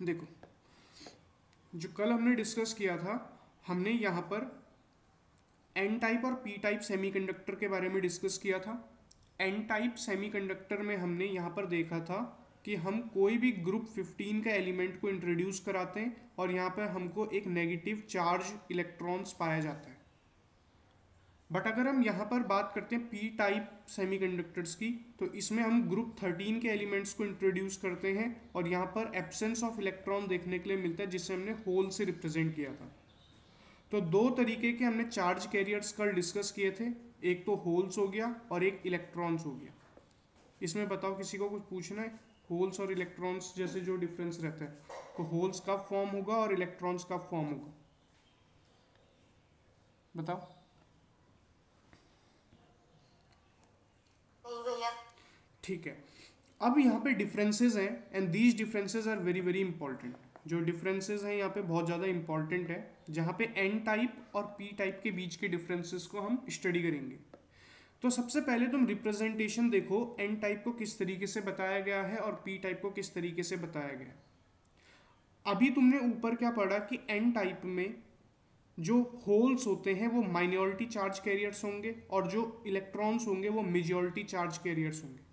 देखो, जो कल हमने डिस्कस किया था, हमने यहाँ पर एन टाइप और पी टाइप सेमीकंडक्टर के बारे में डिस्कस किया था। एन टाइप सेमीकंडक्टर में हमने यहाँ पर देखा था कि हम कोई भी ग्रुप 15 का एलिमेंट को इंट्रोड्यूस कराते हैं और यहाँ पर हमको एक नेगेटिव चार्ज इलेक्ट्रॉन्स पाया जाता है। बट अगर हम यहाँ पर बात करते हैं पी टाइप सेमीकंडक्टर्स की, तो इसमें हम ग्रुप 13 के एलिमेंट्स को इंट्रोड्यूस करते हैं और यहाँ पर एब्सेंस ऑफ इलेक्ट्रॉन देखने के लिए मिलता है, जिसे हमने होल से रिप्रेजेंट किया था। तो दो तरीके के हमने चार्ज कैरियर्स कल डिस्कस किए थे, एक तो होल्स हो गया और एक इलेक्ट्रॉन्स हो गया। इसमें बताओ, किसी को कुछ पूछना है? होल्स और इलेक्ट्रॉन्स जैसे जो डिफरेंस रहता है, तो होल्स कब फॉर्म होगा और इलेक्ट्रॉन्स कब फॉर्म होगा, बताओ। ठीक है, अब यहाँ पे डिफरेंसेस हैं and these differences are very very important. जो डिफरेंसेस हैं यहाँ पे बहुत ज़्यादा इंपॉर्टेंट है, जहाँ पे एन टाइप और पी टाइप के बीच के डिफरेंसेस को हम स्टडी करेंगे। तो सबसे पहले तुम रिप्रेजेंटेशन देखो, एन टाइप को किस तरीके से बताया गया है और पी टाइप को किस तरीके से बताया गया है। अभी तुमने ऊपर क्या पढ़ा कि एन टाइप में जो होल्स होते हैं वो माइनॉरिटी चार्ज कैरियर्स होंगे और जो इलेक्ट्रॉन्स होंगे वो मेजॉरिटी चार्ज कैरियर्स होंगे।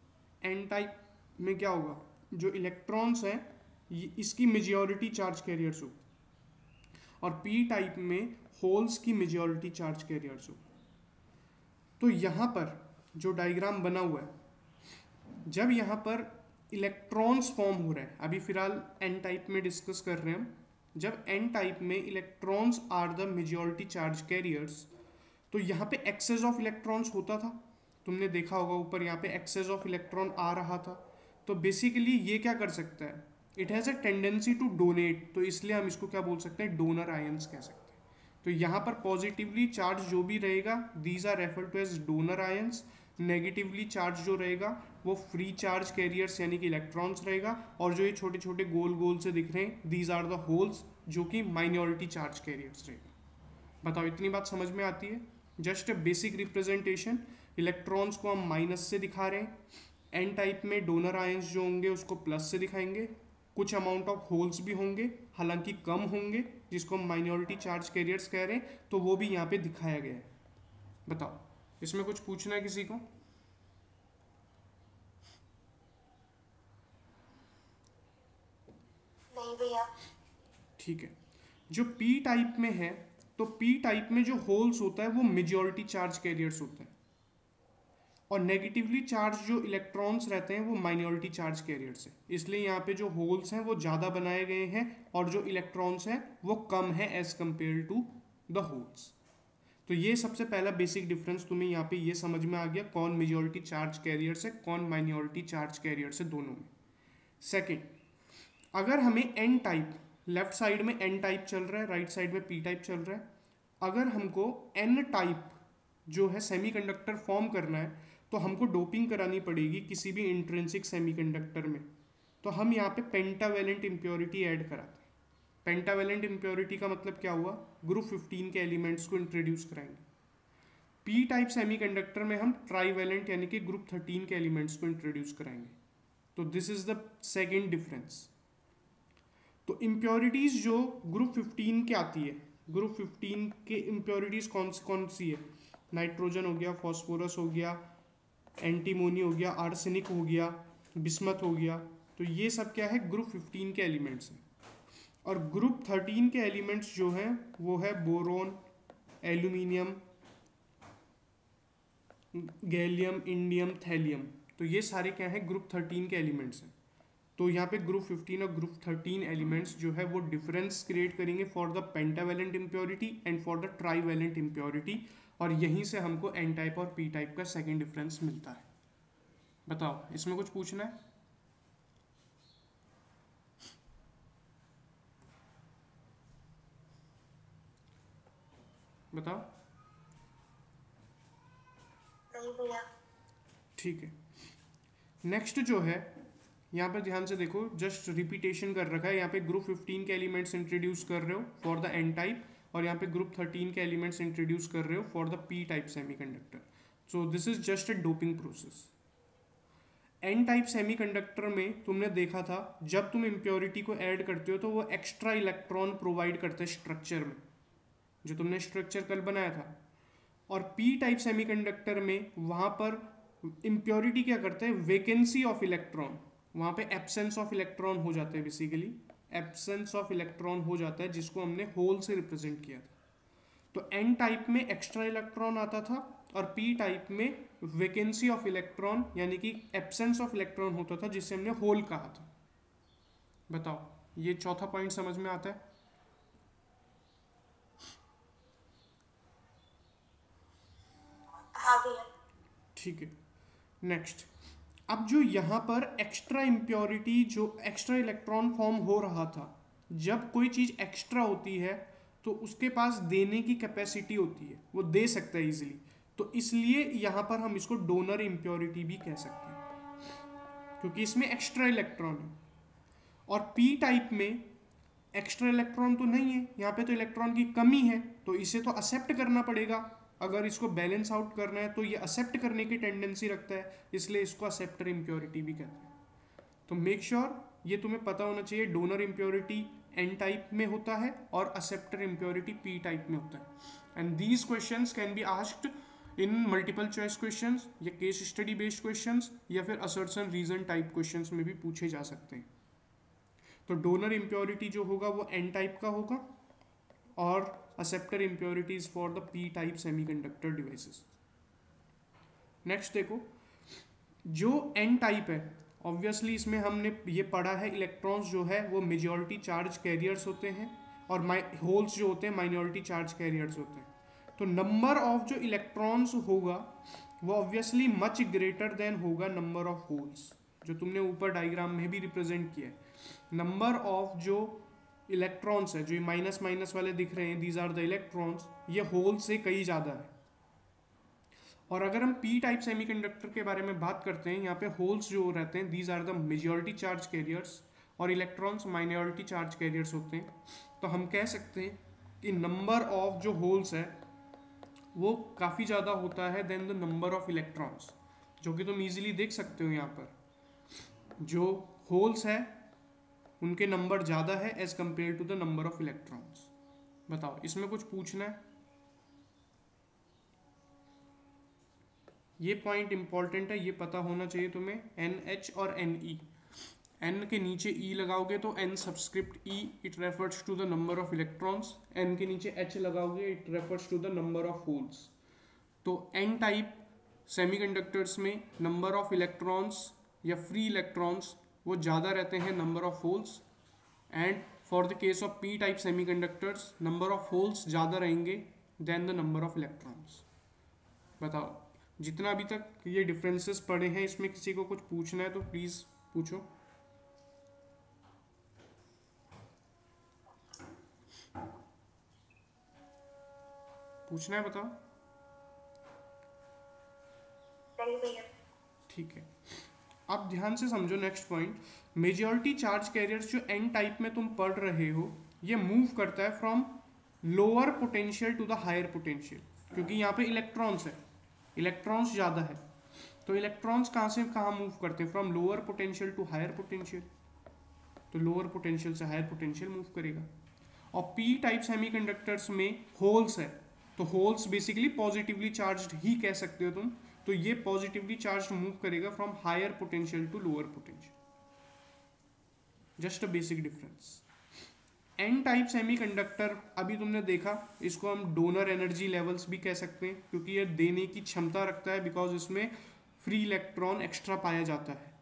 एन टाइप में क्या होगा, जो इलेक्ट्रॉन्स हैं इसकी मेजॉरिटी चार्ज कैरियर्स हो, और पी टाइप में होल्स की मेजॉरिटी चार्ज कैरियर्स हो। तो यहाँ पर जो डायग्राम बना हुआ है, जब यहाँ पर इलेक्ट्रॉन्स फॉर्म हो रहे हैं, अभी फिलहाल एन टाइप में डिस्कस कर रहे हैं हम, जब एन टाइप में electrons are the majority charge carriers, तो यहाँ पे एक्सेस ऑफ इलेक्ट्रॉन्स होता था, तुमने देखा होगा ऊपर यहाँ पे एक्सेस ऑफ इलेक्ट्रॉन आ रहा था। तो बेसिकली ये क्या कर सकता है, it has a tendency to donate, तो इसलिए हम इसको क्या बोल सकते हैं, डोनर आयंस कह सकते हैं। तो यहाँ पर पॉजिटिवली चार्ज जो भी रहेगा, these are refer to as donor ions. Negatively charge जो रहेगा वो फ्री चार्ज कैरियर्स यानी कि इलेक्ट्रॉन्स रहेगा, और जो ये छोटे छोटे गोल गोल से दिख रहे हैं, दीज आर द होल्स, जो कि माइनॉरिटी चार्ज कैरियर्स रहेगा। बताओ, इतनी बात समझ में आती है? जस्ट बेसिक रिप्रेजेंटेशन, इलेक्ट्रॉन्स को हम माइनस से दिखा रहे हैं, एन टाइप में डोनर आयंस जो होंगे उसको प्लस से दिखाएंगे, कुछ अमाउंट ऑफ होल्स भी होंगे, हालांकि कम होंगे, जिसको हम माइनॉरिटी चार्ज कैरियर्स कह रहे हैं, तो वो भी यहाँ पे दिखाया गया है। बताओ, इसमें कुछ पूछना है किसी को? नहीं भैया। ठीक है, जो पी टाइप में है, तो पी टाइप में जो होल्स होता है वो मेजॉरिटी चार्ज कैरियर्स होता है, और नेगेटिवली चार्ज जो इलेक्ट्रॉन्स रहते हैं वो माइनॉरिटी चार्ज कैरियर्स है। इसलिए यहाँ पे जो होल्स हैं वो ज़्यादा बनाए गए हैं और जो इलेक्ट्रॉन्स हैं वो कम है as compare to the holes. तो ये सबसे पहला बेसिक डिफरेंस तुम्हें यहाँ पे ये समझ में आ गया, कौन मेजॉरिटी चार्ज कैरियर्स है, कौन माइनॉरिटी चार्ज कैरियर्स है, दोनों में। सेकेंड, अगर हमें एन टाइप, लेफ्ट साइड में एन टाइप चल रहा है, राइट साइड में पी टाइप चल रहा है, अगर हमको एन टाइप जो है सेमीकंडक्टर फॉर्म करना है, तो हमको डोपिंग करानी पड़ेगी किसी भी इंट्रिंसिक सेमीकंडक्टर में। तो हम यहाँ पे पेंटावेलेंट इम्प्योरिटी ऐड कराते हैं। पेंटावेलेंट इम्प्योरिटी का मतलब क्या हुआ, ग्रुप 15 के एलिमेंट्स को इंट्रोड्यूस कराएंगे। पी टाइप सेमीकंडक्टर में हम ट्राईवेलेंट यानी कि ग्रुप 13 के एलिमेंट्स को इंट्रोड्यूस कराएंगे। तो this is the second difference. तो इम्प्योरिटीज जो ग्रुप 15 के आती है, ग्रुप 15 के इम्प्योरिटीज कौन सी है, नाइट्रोजन हो गया, फॉस्फोरस हो गया, एंटीमोनी हो गया, आर्सेनिक हो गया, बिस्मथ हो गया। तो ये सब क्या है, ग्रुप 15 के एलिमेंट्स हैं। और ग्रुप 13 के एलिमेंट्स जो हैं वो है boron, aluminium, gallium, indium, thallium. तो ये सारे क्या हैं, ग्रुप 13 के एलिमेंट्स हैं। तो यहाँ पे ग्रुप 15 और ग्रुप 13 एलिमेंट्स जो है वो डिफरेंस क्रिएट करेंगे for the pentavalent impurity and for the trivalent impurity, और यहीं से हमको एन टाइप और पी टाइप का सेकेंड डिफरेंस मिलता है। बताओ, इसमें कुछ पूछना है? बताओ। नहीं भैया। ठीक है, नेक्स्ट जो है, यहाँ पे ध्यान से देखो, जस्ट रिपीटेशन कर रखा है। यहाँ पे ग्रुप 15 के एलिमेंट्स इंट्रोड्यूस कर रहे हो फॉर द एन टाइप, और यहाँ पे ग्रुप 13 के एलिमेंट्स इंट्रोड्यूस कर रहे हो for the P type semiconductor. So this is just a doping process. N type semiconductor में तुमने देखा था जब तुम इम्प्योरिटी को ऐड करते हो तो वो एक्स्ट्रा इलेक्ट्रॉन प्रोवाइड करते हैं स्ट्रक्चर में, जो तुमने स्ट्रक्चर कल बनाया था। और पी टाइप सेमीकंडक्टर में वहाँ पर इम्प्योरिटी क्या करते हैं, वैकेंसी ऑफ इलेक्ट्रॉन, वहाँ पे एब्सेंस ऑफ इलेक्ट्रॉन हो जाता है, बेसिकली एब्सेंस ऑफ इलेक्ट्रॉन हो जाता है, जिसको हमने होल से रिप्रेजेंट किया था। तो एन टाइप में एक्स्ट्रा इलेक्ट्रॉन आता था और पी टाइप में वैकेंसी ऑफ इलेक्ट्रॉन यानी कि एब्सेंस ऑफ इलेक्ट्रॉन होता था, जिसे हमने होल कहा था। बताओ ये चौथा पॉइंट समझ में आता है? हाँ भैया। ठीक है, नेक्स्ट। अब जो यहाँ पर एक्स्ट्रा इम्प्योरिटी, जो एक्स्ट्रा इलेक्ट्रॉन फॉर्म हो रहा था, जब कोई चीज़ एक्स्ट्रा होती है तो उसके पास देने की कैपेसिटी होती है, वो दे सकता है इजीली, तो इसलिए यहाँ पर हम इसको डोनर इम्प्योरिटी भी कह सकते हैं, क्योंकि इसमें एक्स्ट्रा इलेक्ट्रॉन है। और पी टाइप में एक्स्ट्रा इलेक्ट्रॉन तो नहीं है, यहाँ पे तो इलेक्ट्रॉन की कमी है, तो इसे तो एक्सेप्ट करना पड़ेगा। अगर इसको बैलेंस आउट करना है तो ये एक्सेप्ट करने की टेंडेंसी रखता है, इसलिए इसको एक्सेप्टर इम्प्योरिटी भी कहते हैं। तो मेक श्योर ये तुम्हें पता होना चाहिए, डोनर इम्प्योरिटी एन टाइप में होता है और एक्सेप्टर इम्प्योरिटी पी टाइप में होता है। And these questions can be asked in multiple choice questions या केस स्टडी बेस्ड क्वेश्चंस या फिर असर्शन रीजन टाइप क्वेश्चंस में भी पूछे जा सकते हैं। तो डोनर इम्प्योरिटी जो होगा वो एन टाइप का होगा और acceptor impurities for the P type semiconductor devices. Next देखो, जो एन टाइप है, ऑब्वियसली इसमें हमने ये पढ़ा है इलेक्ट्रॉन्स जो है वो मेजॉरिटी चार्ज कैरियर्स होते हैं और होल्स जो होते हैं माइनॉरिटी चार्ज कैरियर्स होते हैं। तो नंबर ऑफ जो इलेक्ट्रॉन्स होगा वो ऑब्वियसली मच ग्रेटर देन होगा नंबर ऑफ होल्स, जो तुमने ऊपर डायग्राम में भी रिप्रेजेंट किया है। नंबर ऑफ जो इलेक्ट्रॉन्स है, जो माइनस माइनस वाले दिख रहे हैं, दीज आर द इलेक्ट्रॉन्स, ये होल से कई ज़्यादा है। और अगर हम पी टाइप सेमीकंडक्टर के बारे में बात करते हैं, यहाँ पे होल्स जो रहते हैं these are the majority charge carriers और इलेक्ट्रॉन्स माइनॉरिटी चार्ज कैरियर्स होते हैं। तो हम कह सकते हैं कि नंबर ऑफ जो होल्स है वो काफ़ी ज़्यादा होता है than the number of electrons, जो कि तुम इजीली देख सकते हो। यहाँ पर जो होल्स है उनके नंबर ज़्यादा है as compare to the number of electrons. बताओ इसमें कुछ पूछना है? ये पॉइंट इंपॉर्टेंट है, ये पता होना चाहिए तुम्हें। एन एच और एन ई, एन के नीचे ई लगाओगे तो N subscript E, it refers to the number of electrons. N के नीचे एच लगाओगे, it refers to the number of holes. तो एन टाइप सेमीकंडक्टर्स में नंबर ऑफ इलेक्ट्रॉन्स या फ्री इलेक्ट्रॉन्स वो ज़्यादा रहते हैं number of holes, and for the case of P type semiconductors number of holes ज़्यादा रहेंगे than the number of electrons. बताओ जितना अभी तक ये डिफरेंसेस पढ़े हैं इसमें किसी को कुछ पूछना है तो प्लीज़ पूछो। पूछना है, बताओ। नहीं भैया। ठीक है, अब ध्यान से समझो next point. Majority charge carriers जो एन टाइप में तुम पढ़ रहे हो, ये मूव करता है from lower potential to the higher potential, क्योंकि यहाँ पे इलेक्ट्रॉन्स है, इलेक्ट्रॉन्स ज़्यादा है। तो इलेक्ट्रॉन्स कहाँ से कहाँ मूव करते हैं? From lower potential to higher potential. तो लोअर पोटेंशियल से हायर पोटेंशियल मूव करेगा। और पी टाइप सेमीकंडक्टर्स में होल्स है, तो होल्स बेसिकली पॉजिटिवली चार्ज्ड ही कह सकते हो तुम। तो ये पॉजिटिवली चार्ज मूव करेगा from higher potential to lower potential. Just a basic difference. N type semiconductor अभी तुमने देखा, इसको हम डोनर एनर्जी लेवल्स भी कह सकते हैं, क्योंकि ये देने की क्षमता रखता है, बिकॉज इसमें फ्री इलेक्ट्रॉन एक्स्ट्रा पाया जाता है।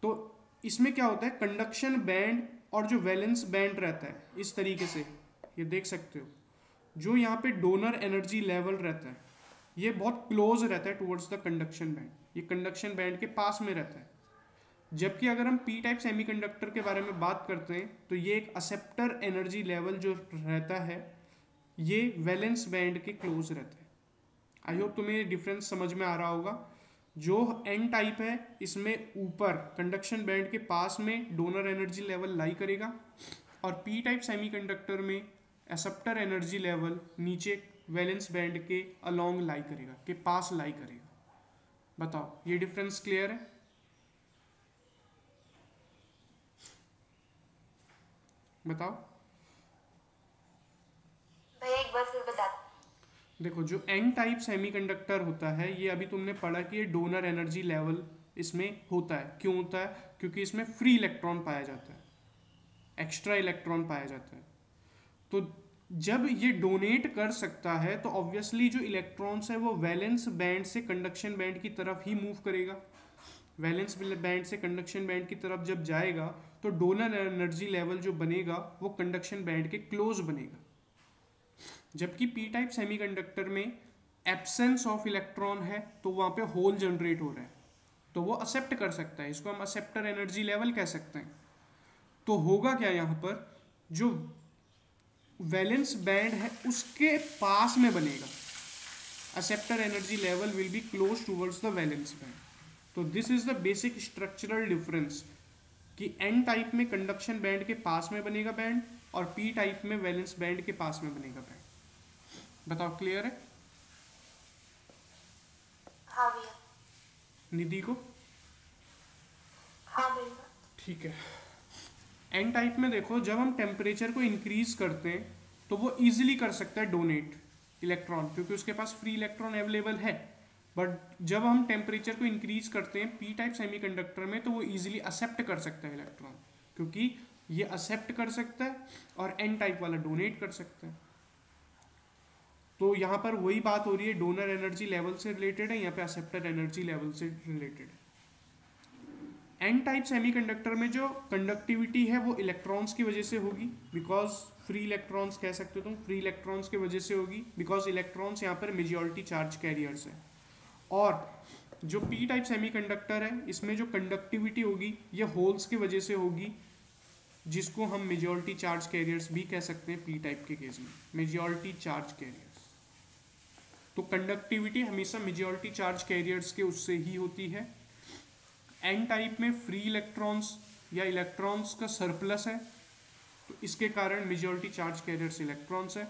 तो इसमें क्या होता है, कंडक्शन बैंड और जो वैलेंस बैंड रहता है, इस तरीके से ये देख सकते हो, जो यहाँ पे डोनर एनर्जी लेवल रहता है ये बहुत क्लोज रहता है टुवर्ड्स द कंडक्शन बैंड, ये कंडक्शन बैंड के पास में रहता है। जबकि अगर हम पी टाइप सेमीकंडक्टर के बारे में बात करते हैं तो ये एक एक्सेप्टर एनर्जी लेवल जो रहता है ये वैलेंस बैंड के क्लोज रहता है। आई होप तुम्हें ये डिफरेंस समझ में आ रहा होगा। जो एन टाइप है इसमें ऊपर कंडक्शन बैंड के पास में डोनर एनर्जी लेवल लाई करेगा, और पी टाइप सेमीकंडक्टर में एक्सेप्टर एनर्जी लेवल नीचे वैलेंस बैंड के अलोंग लाई करेगा, के पास लाई करेगा। बताओ ये डिफरेंस क्लियर है? बताओ। भैया एक बार फिर बता। देखो जो एन टाइप सेमीकंडक्टर होता है, ये अभी तुमने पढ़ा कि ये डोनर एनर्जी लेवल इसमें होता है। क्यों होता है? क्योंकि इसमें फ्री इलेक्ट्रॉन पाया जाता है, एक्स्ट्रा इलेक्ट्रॉन पाया जाता है। तो जब ये डोनेट कर सकता है तो ऑब्वियसली जो इलेक्ट्रॉन्स है वो वैलेंस बैंड से कंडक्शन बैंड की तरफ ही मूव करेगा। वैलेंस बैंड से कंडक्शन बैंड की तरफ जब जाएगा तो डोनर एनर्जी लेवल जो बनेगा वो कंडक्शन बैंड के क्लोज बनेगा। जबकि पी टाइप सेमीकंडक्टर में एब्सेंस ऑफ इलेक्ट्रॉन है तो वहाँ पे होल जनरेट हो रहा है, तो वो एक्सेप्ट कर सकता है। इसको हम एक्सेप्टर एनर्जी लेवल कह सकते हैं। तो होगा क्या यहाँ पर, जो वैलेंस बैंड है उसके पास में बनेगा, acceptor energy level will be close towards the valence band. तो this is the basic structural difference कि एन टाइप में कंडक्शन बैंड के पास में बनेगा बैंड और पी टाइप में वैलेंस बैंड के पास में बनेगा बैंड। बताओ, क्लियर है? हाँ भैया। निधि को? हाँ भैया। ठीक है। एन टाइप में देखो, जब हम टेम्परेचर को इंक्रीज करते हैं तो वो इजीली कर सकता है डोनेट इलेक्ट्रॉन, क्योंकि उसके पास फ्री इलेक्ट्रॉन अवेलेबल है। बट जब हम टेम्परेचर को इंक्रीज करते हैं पी टाइप सेमीकंडक्टर में तो वो इजीली एक्सेप्ट कर सकता है इलेक्ट्रॉन, क्योंकि ये एक्सेप्ट कर सकता है और एन टाइप वाला डोनेट कर सकता है। तो यहाँ पर वही बात हो रही है, डोनर एनर्जी लेवल से रिलेटेड है, यहाँ पे एक्सेप्टर एनर्जी लेवल से रिलेटेड है। एन टाइप सेमीकंडक्टर में जो कंडक्टिविटी है वो इलेक्ट्रॉन्स की वजह से होगी, बिकॉज फ्री इलेक्ट्रॉन्स कह सकते हो तुम, फ्री इलेक्ट्रॉन्स की वजह से होगी, बिकॉज इलेक्ट्रॉन्स यहाँ पर मेजॉरिटी चार्ज कैरियर्स है। और जो पी टाइप सेमीकंडक्टर है इसमें जो कंडक्टिविटी होगी ये होल्स की वजह से होगी, जिसको हम मेजॉरिटी चार्ज कैरियर्स भी कह सकते हैं पी टाइप के केस में, मेजॉरिटी चार्ज कैरियर्स। तो कंडक्टिविटी हमेशा मेजॉरिटी चार्ज कैरियर्स के उससे ही होती है। एन टाइप में फ्री इलेक्ट्रॉन्स या इलेक्ट्रॉन्स का सरप्लस है, तो इसके कारण मेजॉरिटी चार्ज कैरियर्स इलेक्ट्रॉन्स है।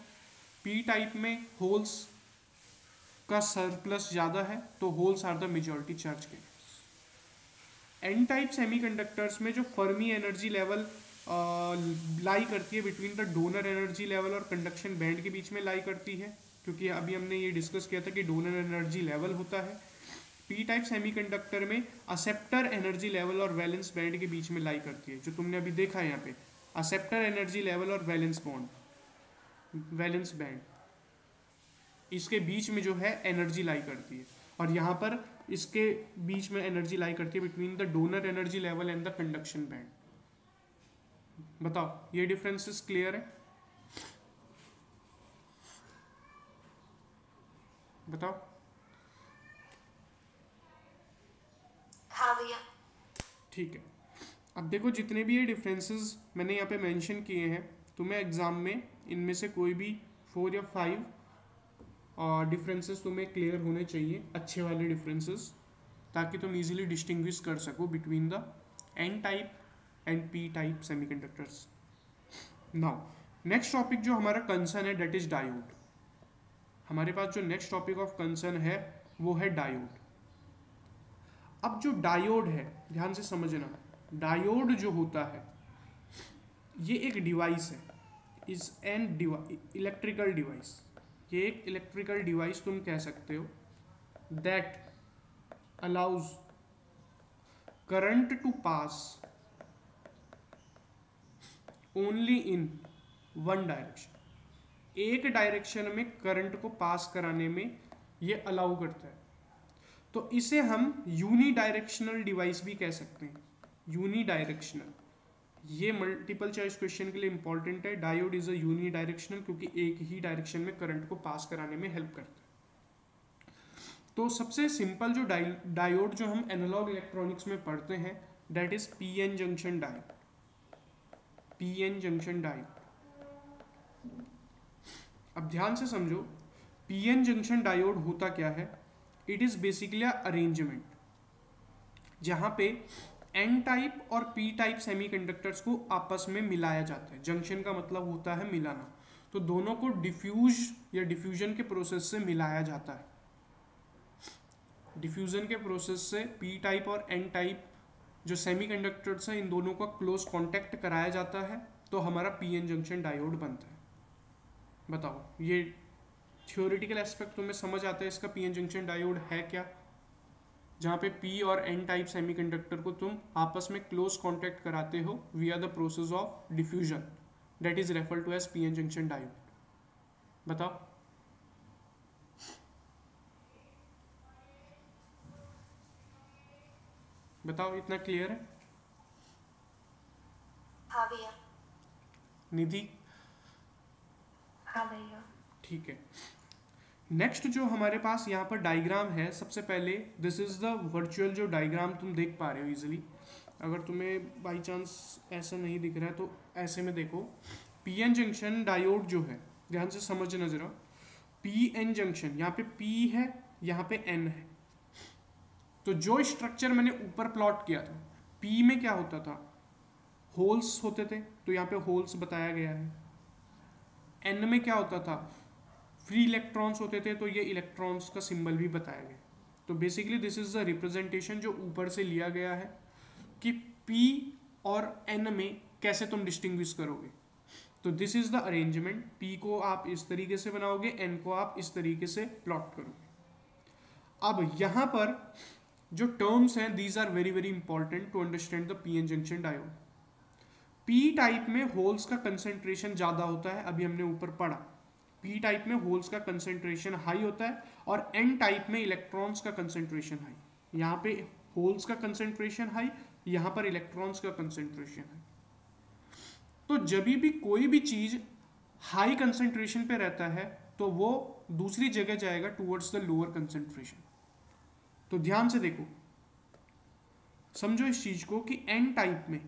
पी टाइप में होल्स का सरप्लस ज़्यादा है, तो holes are the majority charge carriers. N type semiconductors में जो फर्मी एनर्जी लेवल लाई करती है between the donor energy level और कंडक्शन बैंड के बीच में लाई करती है, क्योंकि अभी हमने ये डिस्कस किया था कि डोनर एनर्जी लेवल होता है। पी टाइप सेमीकंडक्टर में एक्सेप्टर एनर्जी लेवल और वैलेंस बैंड के बीच में लाई करती है, जो तुमने अभी देखा है यहाँ पे, एक्सेप्टर एनर्जी लेवल और वैलेंस बॉन्ड, वैलेंस बैंड, इसके बीच में जो है एनर्जी लाई करती है। और यहाँ पर इसके बीच में एनर्जी लाई करती है between the donor energy level and the conduction band. बताओ, ये डिफरेंसेस क्लियर है? बताओ। हाँ भैया। ठीक है। अब देखो, जितने भी ये डिफरेंसेस मैंने यहाँ पे मेंशन किए हैं, तुम्हें एग्जाम में इनमें से कोई भी 4 या 5 डिफरेंसेस तुम्हें क्लियर होने चाहिए, अच्छे वाले डिफरेंसेस, ताकि तुम इजीली डिस्टिंग्विश कर सको between the N type and P type semiconductors. Now next topic जो हमारा कंसर्न है दैट इज डायोड। हमारे पास जो नेक्स्ट टॉपिक ऑफ कंसर्न है वो है डायोड। अब जो डायोड है, ध्यान से समझना, डायोड जो होता है ये एक डिवाइस है, इज एन इलेक्ट्रिकल डिवाइस। ये एक इलेक्ट्रिकल डिवाइस तुम कह सकते हो that allows current to pass only in one direction. एक डायरेक्शन में करंट को पास कराने में ये अलाउ करता है, तो इसे हम यूनी डायरेक्शनल डिवाइस भी कह सकते हैं। यूनी डायरेक्शनल, ये मल्टीपल चॉइस क्वेश्चन के लिए इंपॉर्टेंट है। Diode is a unidirectional, क्योंकि एक ही डायरेक्शन में करंट को पास कराने में हेल्प करता है। तो सबसे सिंपल जो डायोड जो हम एनालॉग इलेक्ट्रॉनिक्स में पढ़ते हैं that is PN junction diode. PN junction diode, अब ध्यान से समझो, पीएन जंक्शन डायोड होता क्या है। इट इज बेसिकली अरेंजमेंट जहां पे एन टाइप और पी टाइप सेमीकंडक्टर्स को आपस में मिलाया जाता है। जंक्शन का मतलब होता है मिलाना, तो दोनों को डिफ्यूज या डिफ्यूजन के प्रोसेस से मिलाया जाता है। डिफ्यूजन के प्रोसेस से पी टाइप और एन टाइप जो सेमीकंडक्टर्स हैं इन दोनों का क्लोज कांटेक्ट कराया जाता है, तो हमारा पीएन जंक्शन डायोड बनता है। बताओ, ये थ्योरेटिकल एस्पेक्ट तुम्हें समझ आता है इसका, पीएन जंक्शन डायोड है क्या, जहाँ पे पी और एन टाइप सेमीकंडक्टर को तुम आपस में क्लोज कॉन्टैक्ट कराते हो via the process of diffusion, that is refer to as PN junction diode. बताओ। बताओ, इतना क्लियर है? हाँ भैया। निधि? हाँ भैया। ठीक है। नेक्स्ट जो हमारे पास यहाँ पर डायग्राम है, सबसे पहले दिस इज द वर्चुअल जो डायग्राम तुम देख पा रहे हो इजीली। अगर तुम्हें बाई चांस ऐसा नहीं दिख रहा है तो ऐसे में देखो। पीएन जंक्शन डायोड जो है, ध्यान से समझना जरा। पीएन जंक्शन, यहाँ पे पी है, यहाँ पे एन है। तो जो स्ट्रक्चर मैंने ऊपर प्लॉट किया था, पी में क्या होता था, होल्स होते थे, तो यहाँ पे होल्स बताया गया है। एन में क्या होता था, फ्री इलेक्ट्रॉन्स होते थे, तो ये इलेक्ट्रॉन्स का सिंबल भी बताया गया। तो basically this is the representation जो ऊपर से लिया गया है कि P और N में कैसे तुम डिस्टिंग्विश करोगे। तो this is the arrangement, P को आप इस तरीके से बनाओगे, N को आप इस तरीके से प्लॉट करोगे। अब यहाँ पर जो टर्म्स हैं, these are very very important to understand the PN junction diode. P type में होल्स का कंसेंट्रेशन ज़्यादा होता है, अभी हमने ऊपर पढ़ा। पी टाइप में होल्स का कंसेंट्रेशन हाई होता है और एन टाइप में इलेक्ट्रॉन्स का कंसेंट्रेशन हाई। यहाँ पे होल्स का कंसेंट्रेशन हाई, यहाँ पर इलेक्ट्रॉन्स का कंसेंट्रेशन हाई। तो जब भी कोई भी चीज हाई कंसेंट्रेशन पे रहता है तो वो दूसरी जगह जाएगा टुवर्ड्स द लोअर कंसेंट्रेशन। तो ध्यान से देखो, समझो इस चीज को कि एन टाइप में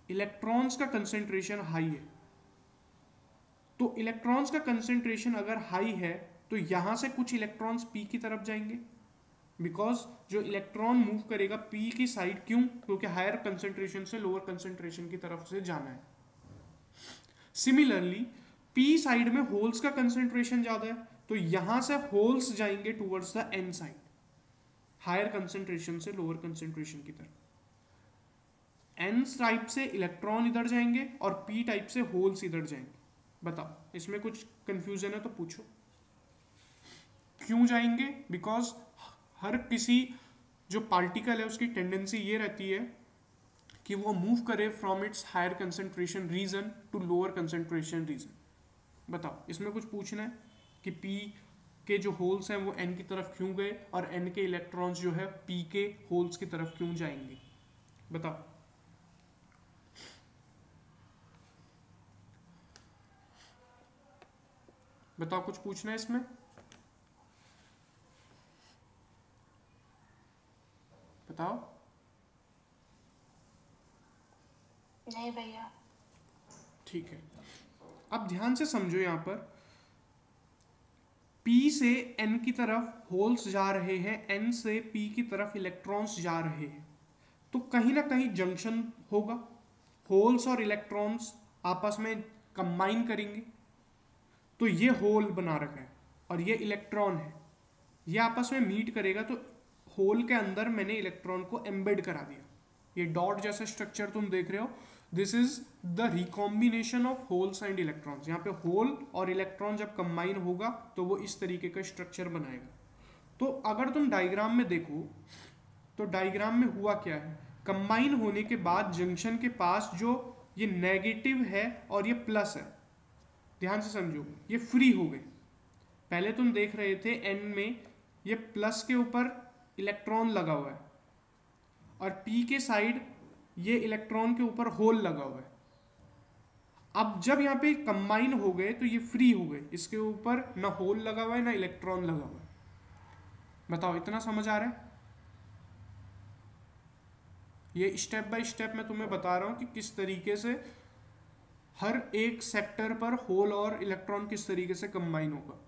इलेक्ट्रॉन्स का कंसेंट्रेशन हाई है। तो इलेक्ट्रॉन्स का कंसेंट्रेशन अगर हाई है तो यहां से कुछ इलेक्ट्रॉन्स पी की तरफ जाएंगे, बिकॉज जो इलेक्ट्रॉन मूव करेगा पी की साइड, क्यों, क्योंकि हायर कंसेंट्रेशन से लोअर कंसेंट्रेशन की तरफ से जाना है। सिमिलरली पी साइड में होल्स का कंसेंट्रेशन ज्यादा है, तो यहां से होल्स जाएंगे towards the N side, higher concentration से लोअर कंसेंट्रेशन की तरफ। एन टाइप से इलेक्ट्रॉन इधर जाएंगे और पी टाइप से होल्स इधर जाएंगे। बताओ, इसमें कुछ कंफ्यूजन है तो पूछो। क्यों जाएंगे? बिकॉज हर किसी जो पार्टिकल है उसकी टेंडेंसी ये रहती है कि वो मूव करे from its higher concentration region to lower concentration region. बताओ, इसमें कुछ पूछना है कि पी के जो होल्स हैं वो एन की तरफ क्यों गए और एन के इलेक्ट्रॉन्स जो है पी के होल्स की तरफ क्यों जाएंगे? बताओ। बताओ, कुछ पूछना है इसमें? बताओ। नहीं भैया। ठीक है, अब ध्यान से समझो। यहाँ पर P से N की तरफ होल्स जा रहे हैं, N से P की तरफ इलेक्ट्रॉन्स जा रहे हैं, तो कहीं ना कहीं जंक्शन होगा। होल्स और इलेक्ट्रॉन्स आपस में कंबाइन करेंगे, तो ये होल बना रखा है और ये इलेक्ट्रॉन है, ये आपस में मीट करेगा, तो होल के अंदर मैंने इलेक्ट्रॉन को एम्बेड करा दिया। ये डॉट जैसा स्ट्रक्चर तुम देख रहे हो, this is the recombination of holes and electrons. यहाँ पे होल और इलेक्ट्रॉन जब कंबाइन होगा तो वो इस तरीके का स्ट्रक्चर बनाएगा। तो अगर तुम डायग्राम में देखो तो डायग्राम में हुआ क्या है, कंबाइन होने के बाद जंक्शन के पास जो ये नेगेटिव है और ये प्लस है, ध्यान से समझो, ये फ्री हो गए। पहले तुम देख रहे थे एन में ये प्लस के ऊपर इलेक्ट्रॉन लगा हुआ है और पी के साइड ये इलेक्ट्रॉन के ऊपर होल लगा हुआ है। अब जब यहाँ पे कंबाइन हो गए तो ये फ्री हो गए, इसके ऊपर ना होल लगा हुआ है ना इलेक्ट्रॉन लगा हुआ है। बताओ, इतना समझ आ रहा है? ये स्टेप बाय स्टेप मैं तुम्हें बता रहा हूँ कि किस तरीके से हर एक सेक्टर पर होल और इलेक्ट्रॉन किस तरीके से कंबाइन होगा।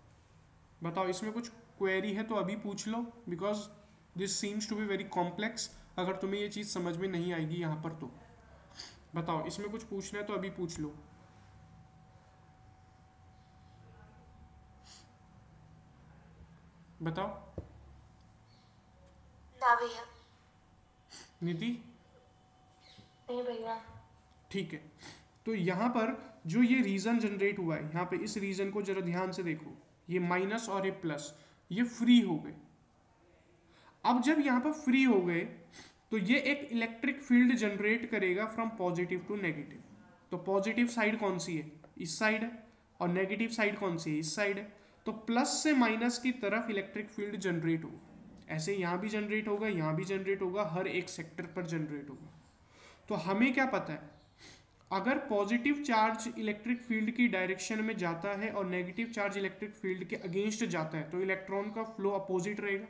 बताओ, इसमें कुछ क्वेरी है तो अभी पूछ लो, because this seems to be very complex. अगर तुम्हें ये चीज़ समझ में नहीं आएगी यहाँ पर तो बताओ, इसमें कुछ पूछना है तो अभी पूछ लो। बताओ। ना भैया। निधि? नहीं भैया। ठीक है, तो यहाँ पर जो ये रीजन जनरेट हुआ है, यहाँ पे इस रीजन को जरा ध्यान से देखो, ये माइनस और ये प्लस, ये फ्री हो गए। अब जब यहाँ पर फ्री हो गए तो ये एक इलेक्ट्रिक फील्ड जनरेट करेगा फ्रॉम पॉजिटिव टू नेगेटिव। तो पॉजिटिव साइड कौन सी है, इस साइड है, और नेगेटिव साइड कौन सी है, इस साइड है। तो प्लस से माइनस की तरफ इलेक्ट्रिक फील्ड जनरेट होगा। ऐसे यहाँ भी जनरेट होगा, यहाँ भी जनरेट होगा, हर एक सेक्टर पर जनरेट होगा। तो हमें क्या पता है, अगर पॉजिटिव चार्ज इलेक्ट्रिक फील्ड की डायरेक्शन में जाता है और नेगेटिव चार्ज इलेक्ट्रिक फील्ड के अगेंस्ट जाता है तो इलेक्ट्रॉन का फ्लो अपोजिट रहेगा।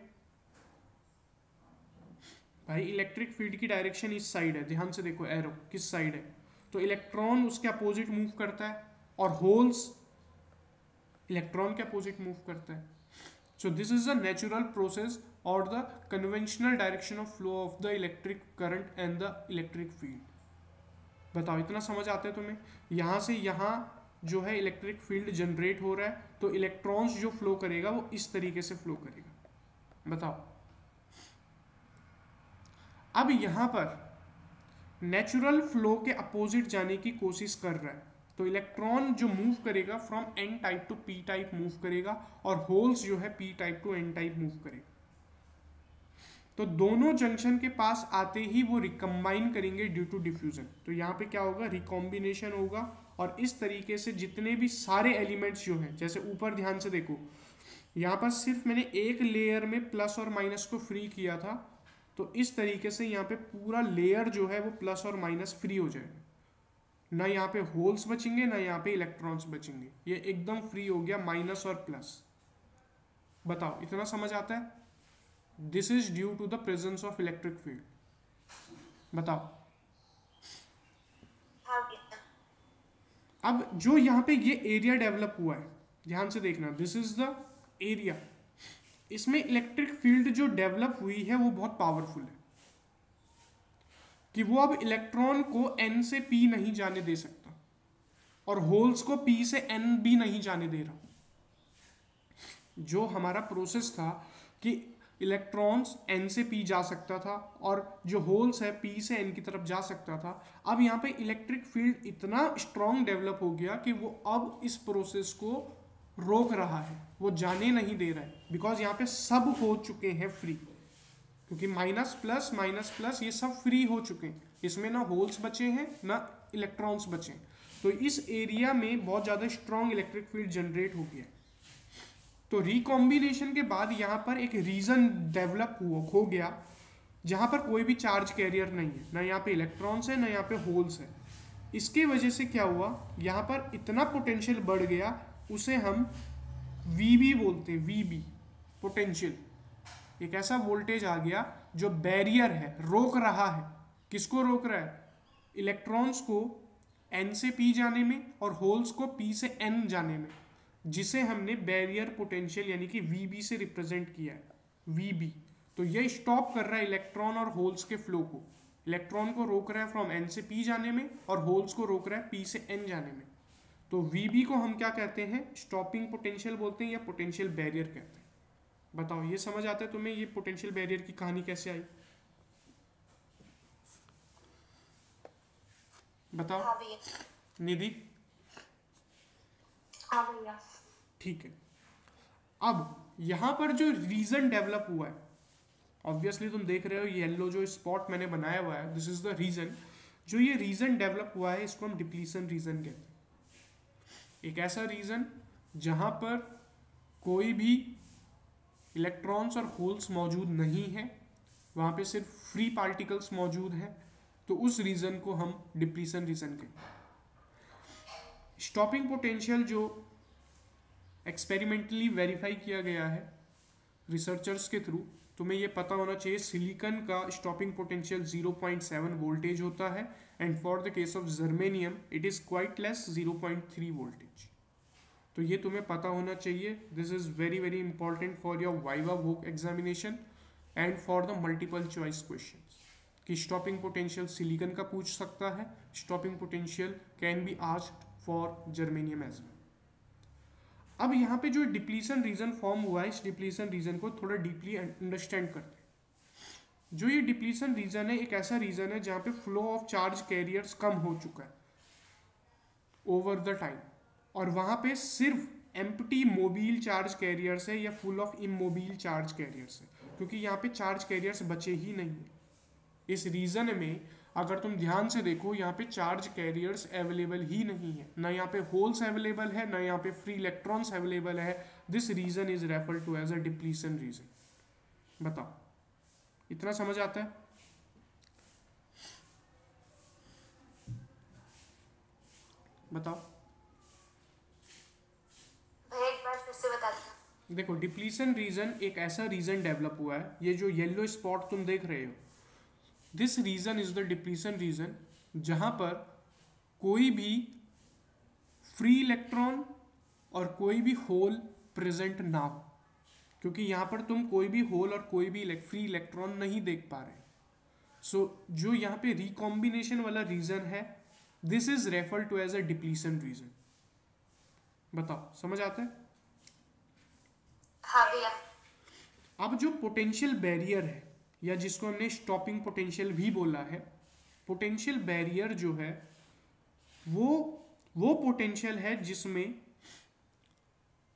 भाई इलेक्ट्रिक फील्ड की डायरेक्शन इस साइड है, ध्यान से देखो एरो किस साइड है, तो इलेक्ट्रॉन उसके अपोजिट मूव करता है, और होल्स इलेक्ट्रॉन के अपोजिट मूव करता है। So this is the natural process और the conventional direction of flow of the electric current and the electric field. बताओ इतना समझ आता है तुम्हें? यहाँ से यहाँ जो है इलेक्ट्रिक फील्ड जनरेट हो रहा है, तो इलेक्ट्रॉन्स जो फ्लो करेगा वो इस तरीके से फ्लो करेगा। बताओ अब यहाँ पर नेचुरल फ्लो के अपोजिट जाने की कोशिश कर रहा है, तो इलेक्ट्रॉन जो मूव करेगा from N type to P type move करेगा, और होल्स जो है P type to N type move करेगा। तो दोनों जंक्शन के पास आते ही वो रिकम्बाइन करेंगे ड्यू टू डिफ्यूजन। तो यहाँ पे क्या होगा, रिकॉम्बिनेशन होगा, और इस तरीके से जितने भी सारे एलिमेंट्स जो हैं, जैसे ऊपर ध्यान से देखो, यहाँ पर सिर्फ मैंने एक लेयर में प्लस और माइनस को फ्री किया था, तो इस तरीके से यहाँ पे पूरा लेयर जो है वो प्लस और माइनस फ्री हो जाएगा। ना यहाँ पे होल्स बचेंगे, ना यहाँ पे इलेक्ट्रॉन्स बचेंगे, ये एकदम फ्री हो गया माइनस और प्लस। बताओ इतना समझ आता है? This is due to the presence of electric field. बताओ हाँ भैया। अब जो यहाँ पे ये एरिया डेवलप हुआ है, ध्यान से देखना, दिस इज द एरिया। इसमें इलेक्ट्रिक फील्ड जो डेवलप हुई है वो बहुत पावरफुल है, कि वो अब इलेक्ट्रॉन को n से p नहीं जाने दे सकता, और होल्स को p से n भी नहीं जाने दे रहा। जो हमारा प्रोसेस था कि इलेक्ट्रॉन्स n से p जा सकता था, और जो होल्स है p से n की तरफ जा सकता था, अब यहाँ पे इलेक्ट्रिक फील्ड इतना स्ट्रॉन्ग डेवलप हो गया कि वो अब इस प्रोसेस को रोक रहा है, वो जाने नहीं दे रहा है, बिकॉज यहाँ पे सब हो चुके हैं फ्री, क्योंकि माइनस प्लस ये सब फ्री हो चुके हैं। इसमें ना होल्स बचे हैं ना इलेक्ट्रॉन्स बचे हैं, तो इस एरिया में बहुत ज़्यादा स्ट्रॉन्ग इलेक्ट्रिक फील्ड जनरेट हो गया। तो रिकॉम्बिनेशन के बाद यहाँ पर एक रीजन डेवलप हो गया जहाँ पर कोई भी चार्ज कैरियर नहीं है, ना यहाँ पे इलेक्ट्रॉन्स है ना यहाँ पे होल्स है। इसके वजह से क्या हुआ, यहाँ पर इतना पोटेंशियल बढ़ गया, उसे हम VB बोलते हैं, VB पोटेंशियल। एक ऐसा वोल्टेज आ गया जो बैरियर है, रोक रहा है। किसको रोक रहा है? इलेक्ट्रॉन्स को n से p जाने में और होल्स को p से n जाने में, जिसे हमने बैरियर पोटेंशियल यानी कि VB से रिप्रेजेंट किया है, VB। तो ये स्टॉप कर रहा है इलेक्ट्रॉन और होल्स के फ्लो को। इलेक्ट्रॉन को रोक रहा है फ्रॉम n से p जाने में, और होल्स को रोक रहा है p से n जाने में। तो VB को हम क्या कहते हैं? स्टॉपिंग पोटेंशियल बोलते हैं या पोटेंशियल बैरियर कहते हैं। बताओ ये समझ आता है तुम्हें, ये पोटेंशियल बैरियर की कहानी कैसे आई? बताओ हाँ भैया। निधि। हाँ भैया। ठीक है, अब यहाँ पर जो रीजन डेवलप हुआ है, ऑब्वियसली तुम देख रहे हो येलो जो स्पॉट मैंने बनाया हुआ है, दिस इज द रीजन। जो ये रीजन डेवलप हुआ है इसको हम डिप्लीशन रीजन कहते हैं। एक ऐसा रीजन जहाँ पर कोई भी इलेक्ट्रॉन्स और होल्स मौजूद नहीं है, वहाँ पे सिर्फ फ्री पार्टिकल्स मौजूद हैं, तो उस रीजन को हम डिप्लीशन रीजन कहते हैं। स्टॉपिंग पोटेंशियल जो एक्सपेरिमेंटली वेरीफाई किया गया है रिसर्चर्स के थ्रू, तुम्हें ये पता होना चाहिए, सिलिकॉन का स्टॉपिंग पोटेंशियल 0.7 वोल्टेज होता है, and for the case of germanium it is quite less 0.3 voltage. तो ये तुम्हें पता होना चाहिए। This is very very important for your viva voce examination and for the multiple choice question, कि स्टॉपिंग पोटेंशियल सिलिकॉन का पूछ सकता है, stopping potential can be asked for germanium as well. अब यहाँ पे जो डिप्लीशन रीजन फॉर्म हुआ है, इस डिप्लीशन रीजन को थोड़ा डीपली अंडरस्टैंड करते हैं। जो ये डिप्लीशन रीजन है, एक ऐसा रीजन है जहाँ पे फ्लो ऑफ चार्ज कैरियर्स कम हो चुका है। ओवर द टाइम, और वहाँ पे सिर्फ एम्प्टी मोबाइल चार्ज कैरियर्स है या full of immobile charge carriers है, क्योंकि यहाँ पे चार्ज कैरियर्स बचे ही नहीं है। इस रीजन में अगर तुम ध्यान से देखो यहाँ पे चार्ज कैरियर्स अवेलेबल ही नहीं है, ना यहाँ पे होल्स अवेलेबल है, ना यहाँ पे फ्री इलेक्ट्रॉन्स अवेलेबल है। This region is refer to as a depletion region. बताओ, इतना समझ आता है? बताओ। भैया एक बार फिर से बता दो। देखो, डिप्लीशन रीजन एक ऐसा रीजन डेवलप हुआ है, ये जो येलो स्पॉट तुम देख रहे हो, this region is the depletion region, जहां पर कोई भी फ्री इलेक्ट्रॉन और कोई भी होल प्रेजेंट ना हो, क्योंकि यहां पर तुम कोई भी होल और कोई भी फ्री इलेक्ट्रॉन नहीं देख पा रहे। सो जो यहाँ पे रिकॉम्बिनेशन वाला रीजन है, this is refer to as a depletion region. बताओ, समझ आता है? हाँ भैया। अब जो पोटेंशियल बैरियर है, या जिसको हमने स्टॉपिंग पोटेंशियल भी बोला है, पोटेंशियल बैरियर जो है वो पोटेंशियल है जिसमें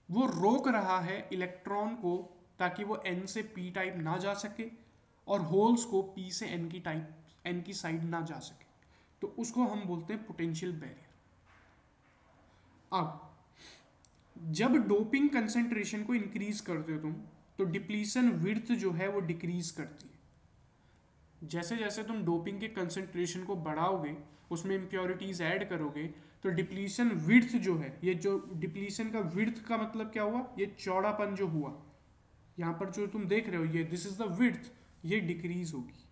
वो रोक रहा है इलेक्ट्रॉन को ताकि वो n से p टाइप ना जा सके और होल्स को p से n की साइड ना जा सके, तो उसको हम बोलते हैं पोटेंशियल बैरियर। अब जब डोपिंग कंसेंट्रेशन को इंक्रीज करते हो तुम, तो डिप्लीशन विड्थ जो है वो डिक्रीज करती है। जैसे जैसे तुम डोपिंग के कंसेंट्रेशन को बढ़ाओगे, उसमें इम्प्योरिटीज ऐड करोगे, तो डिप्लीशन विड्थ जो है, ये जो डिप्लीशन का विड्थ का मतलब क्या हुआ, ये चौड़ापन जो हुआ यहाँ पर जो तुम देख रहे हो, ये दिस इज द विड्थ, ये डिक्रीज होगी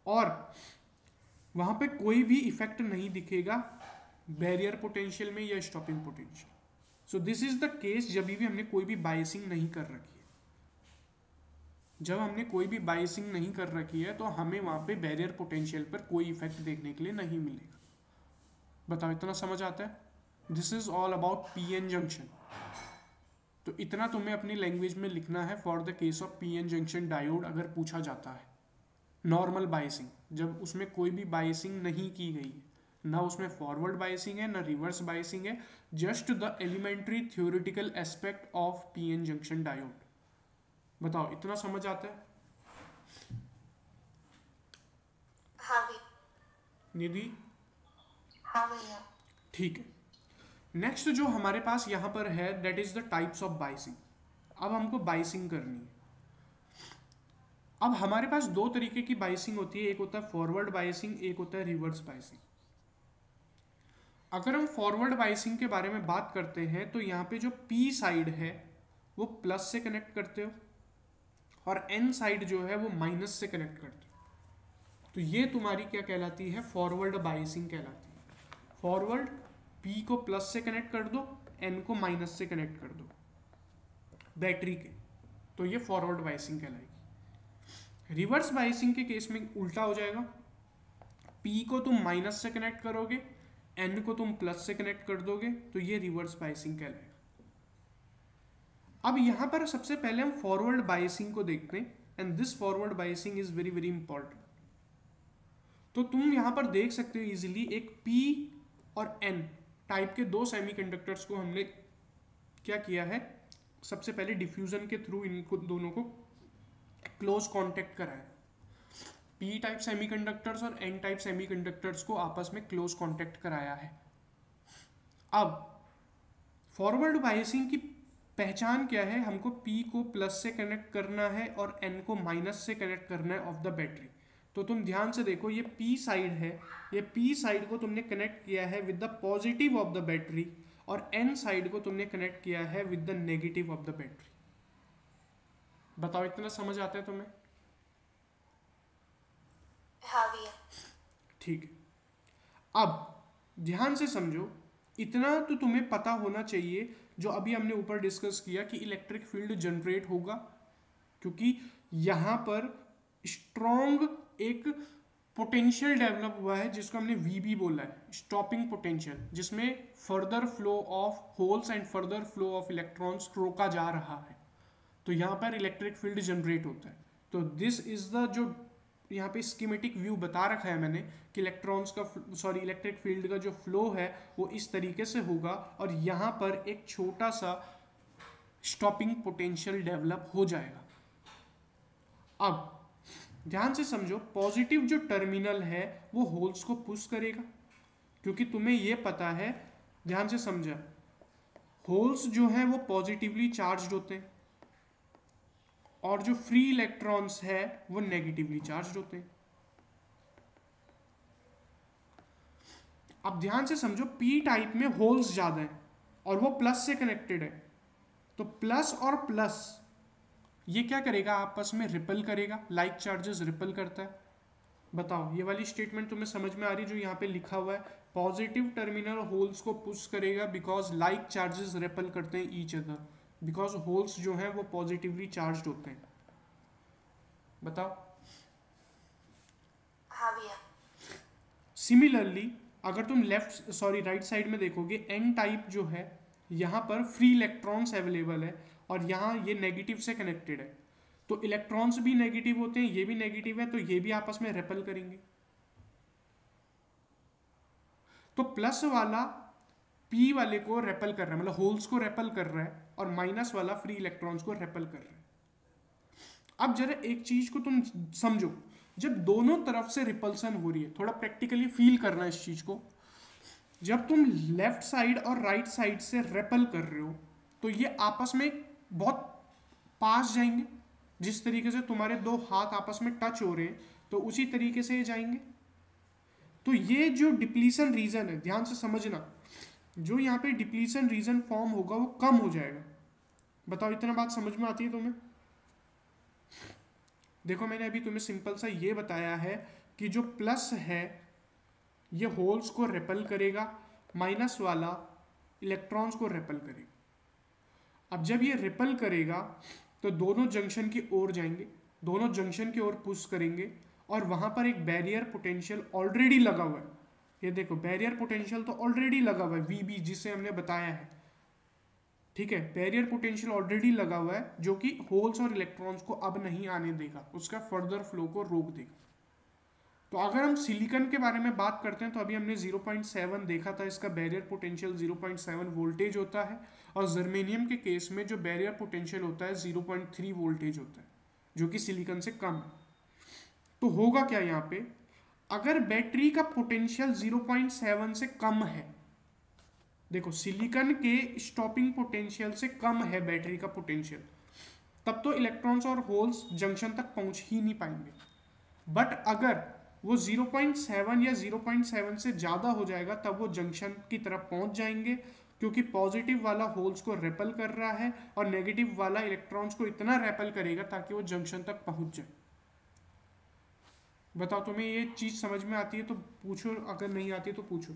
और वहां पे कोई भी इफेक्ट नहीं दिखेगा बैरियर पोटेंशियल में या stopping potential. So this is the case जब भी हमने कोई भी बाइसिंग नहीं कर रखी है। जब हमने कोई भी बाइसिंग नहीं कर रखी है तो हमें वहां पे बैरियर पोटेंशियल पर कोई इफेक्ट देखने के लिए नहीं मिलेगा। बताओ, इतना समझ आता है? This is all about PN junction. तो इतना तुम्हें अपनी लैंग्वेज में लिखना है for the case of PN junction diode अगर पूछा जाता है। नॉर्मल बाइसिंग, जब उसमें कोई भी बाइसिंग नहीं की गई है, ना उसमें फॉरवर्ड बाइसिंग है ना रिवर्स बाइसिंग है, just the elementary theoretical aspect of PN junction diode. बताओ, इतना समझ आता है? हाँ भैया। निधि? हाँ भैया। ठीक है। नेक्स्ट जो हमारे पास यहाँ पर है, that is the types of biasing. अब हमको बाइसिंग करनी है। अब हमारे पास दो तरीके की बाइसिंग होती है, एक होता है फॉरवर्ड बाइसिंग, एक होता है रिवर्स बाइसिंग। अगर हम फॉरवर्ड बाइसिंग के बारे में बात करते हैं तो यहाँ पे जो पी साइड है वो प्लस से कनेक्ट करते हो और एन साइड जो है वो माइनस से कनेक्ट करते हो, तो ये तुम्हारी क्या कहलाती है, फॉरवर्ड बाइसिंग कहलाती है। फॉरवर्ड, पी को प्लस से कनेक्ट कर दो, एन को माइनस से कनेक्ट कर दो बैटरी के, तो ये फॉरवर्ड बाइसिंग कहलाएगी। रिवर्स बाइसिंग के केस में उल्टा हो जाएगा, पी को तुम माइनस से कनेक्ट करोगे, एन को तुम प्लस से कनेक्ट कर दोगे, तो ये रिवर्स बाइसिंग कहलाएगा। अब यहां पर सबसे पहले हम फॉरवर्ड बाइसिंग को देखते हैं, and this forward biasing is very very important. तो तुम यहां पर देख सकते हो इजीली, एक पी और एन टाइप के दो सेमीकंडक्टर्स को हमने क्या किया है, सबसे पहले डिफ्यूजन के थ्रू इनको दोनों को क्लोज कांटेक्ट कराया। पी टाइप सेमीकंडक्टर्स और एन टाइप सेमीकंडक्टर्स को आपस में क्लोज कांटेक्ट कराया है। अब फॉरवर्ड बाइसिंग की पहचान क्या है, हमको पी को प्लस से कनेक्ट करना है और एन को माइनस से कनेक्ट करना है ऑफ द बैटरी। तो तुम ध्यान से देखो, ये पी साइड है, ये पी साइड को तुमने कनेक्ट किया है with the positive of the battery और एन साइड को तुमने कनेक्ट किया है with the negative of the battery. बताओ, इतना समझ आता है तुम्हें? हाँ भैया। ठीक है। अब ध्यान से समझो, इतना तो तुम्हें पता होना चाहिए जो अभी हमने ऊपर डिस्कस किया कि इलेक्ट्रिक फील्ड जनरेट होगा, क्योंकि यहाँ पर स्ट्रॉन्ग एक पोटेंशियल डेवलप हुआ है जिसको हमने वीबी बोला है, स्टॉपिंग पोटेंशियल, जिसमें further flow of holes and further flow of electrons रोका जा रहा है। तो यहाँ पर इलेक्ट्रिक फील्ड जनरेट होता है। तो दिस इज द जो यहाँ पे स्कीमेटिक व्यू बता रखा है मैंने कि इलेक्ट्रिक फील्ड का जो फ्लो है वो इस तरीके से होगा और यहाँ पर एक छोटा सा स्टॉपिंग पोटेंशियल डेवलप हो जाएगा। अब ध्यान से समझो, पॉजिटिव जो टर्मिनल है वो होल्स को पुश करेगा, क्योंकि तुम्हें ये पता है, ध्यान से समझा, होल्स जो है वो पॉजिटिवली चार्ज्ड होते हैं और जो फ्री इलेक्ट्रॉन्स है वो नेगेटिवली चार्ज्ड होते हैं। अब ध्यान से समझो, पी टाइप में होल्स ज्यादा है और वो प्लस से कनेक्टेड है, तो प्लस और प्लस ये क्या करेगा, आपस में रिपल करेगा, लाइक चार्जेस रिपल करता है। बताओ ये वाली स्टेटमेंट तुम्हें समझ में आ रही है जो यहाँ पे लिखा हुआ है, पॉजिटिव टर्मिनल होल्स को पुश करेगा बिकॉज लाइक चार्जेस रिपल करते हैं ईच अदर, बिकॉज होल्स जो हैं वो पॉजिटिवली चार्ज्ड होते हैं। बताओ। हाँ भैया। सिमिलरली अगर तुम राइट साइड में देखोगे, एन टाइप जो है यहाँ पर फ्री इलेक्ट्रॉन्स अवेलेबल है और यहाँ ये नेगेटिव से कनेक्टेड है, तो इलेक्ट्रॉन्स भी नेगेटिव होते हैं, ये भी नेगेटिव है, तो ये भी आपस में रेपल करेंगे। तो प्लस वाला पी वाले को रेपल कर रहा है, मतलब होल्स को रेपल कर रहा है, और माइनस वाला फ्री इलेक्ट्रॉन्स को रेपल कर रहा है। अब जरा एक चीज को तुम समझो, जब दोनों तरफ से रिपल्सन हो रही है, थोड़ा प्रैक्टिकली फील करना है इस चीज को, जब तुम लेफ्ट साइड और राइट साइड से रेपल कर रहे हो तो ये आपस में बहुत पास जाएंगे, जिस तरीके से तुम्हारे दो हाथ आपस में टच हो रहे हैं तो उसी तरीके से ये जाएंगे। तो ये जो डिप्लीशन रीजन है, ध्यान से समझना, जो यहाँ पे डिप्लीशन रीजन फॉर्म होगा वो कम हो जाएगा। बताओ इतना बात समझ में आती है तुम्हें? देखो मैंने अभी तुम्हें सिंपल सा ये बताया है कि जो प्लस है ये होल्स को रेपल करेगा, माइनस वाला इलेक्ट्रॉन्स को रेपल करेगा। अब जब ये रिपल करेगा तो दोनों जंक्शन की ओर जाएंगे, दोनों जंक्शन की ओर पुश करेंगे और वहां पर एक बैरियर पोटेंशियल ऑलरेडी लगा हुआ है। ये देखो बैरियर पोटेंशियल तो ऑलरेडी लगा हुआ है, वीबी जिसे हमने बताया है, ठीक है, बैरियर पोटेंशियल ऑलरेडी लगा हुआ है जो कि होल्स और इलेक्ट्रॉन्स को अब नहीं आने देगा, उसका फर्दर फ्लो को रोक देगा। तो अगर हम सिलिकॉन के बारे में बात करते हैं तो अभी हमने 0.7 देखा था, इसका बैरियर पोटेंशियल 0.7 वोल्टेज होता है, और जर्मेनियम के केस में जो बैरियर पोटेंशियल होता है 0.3 वोल्टेज होता है, जो कि सिलिकॉन से कम है। तो होगा क्या यहाँ पे, अगर बैटरी का पोटेंशियल 0.7 से कम है, देखो सिलिकॉन के स्टॉपिंग पोटेंशियल से कम है बैटरी का पोटेंशियल, तब तो इलेक्ट्रॉन्स और होल्स जंक्शन तक पहुंच ही नहीं पाएंगे। बट अगर वो 0.7 या 0.7 से ज़्यादा हो जाएगा तब वो जंक्शन की तरफ पहुंच जाएंगे, क्योंकि पॉजिटिव वाला होल्स को रेपल कर रहा है और नेगेटिव वाला इलेक्ट्रॉन्स को इतना रेपल करेगा ताकि वो जंक्शन तक पहुंच जाए। बताओ तुम्हें ये चीज़ समझ में आती है तो पूछो, अगर नहीं आती है तो पूछो।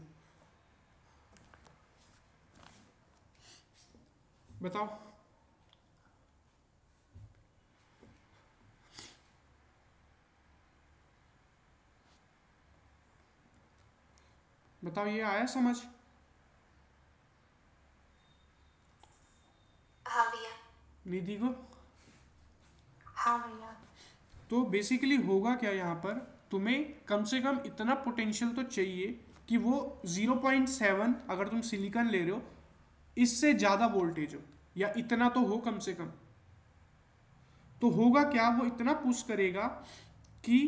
बताओ। बताओ ये आया समझ? हाँ भैया। निधि को? हाँ भैया। तो बेसिकली होगा क्या, यहाँ पर तुम्हें कम से कम इतना पोटेंशियल तो चाहिए कि वो 0.7, अगर तुम सिलिकॉन ले रहे हो, इससे ज़्यादा वोल्टेज हो, या इतना तो हो कम से कम। तो होगा क्या, वो इतना पुश करेगा कि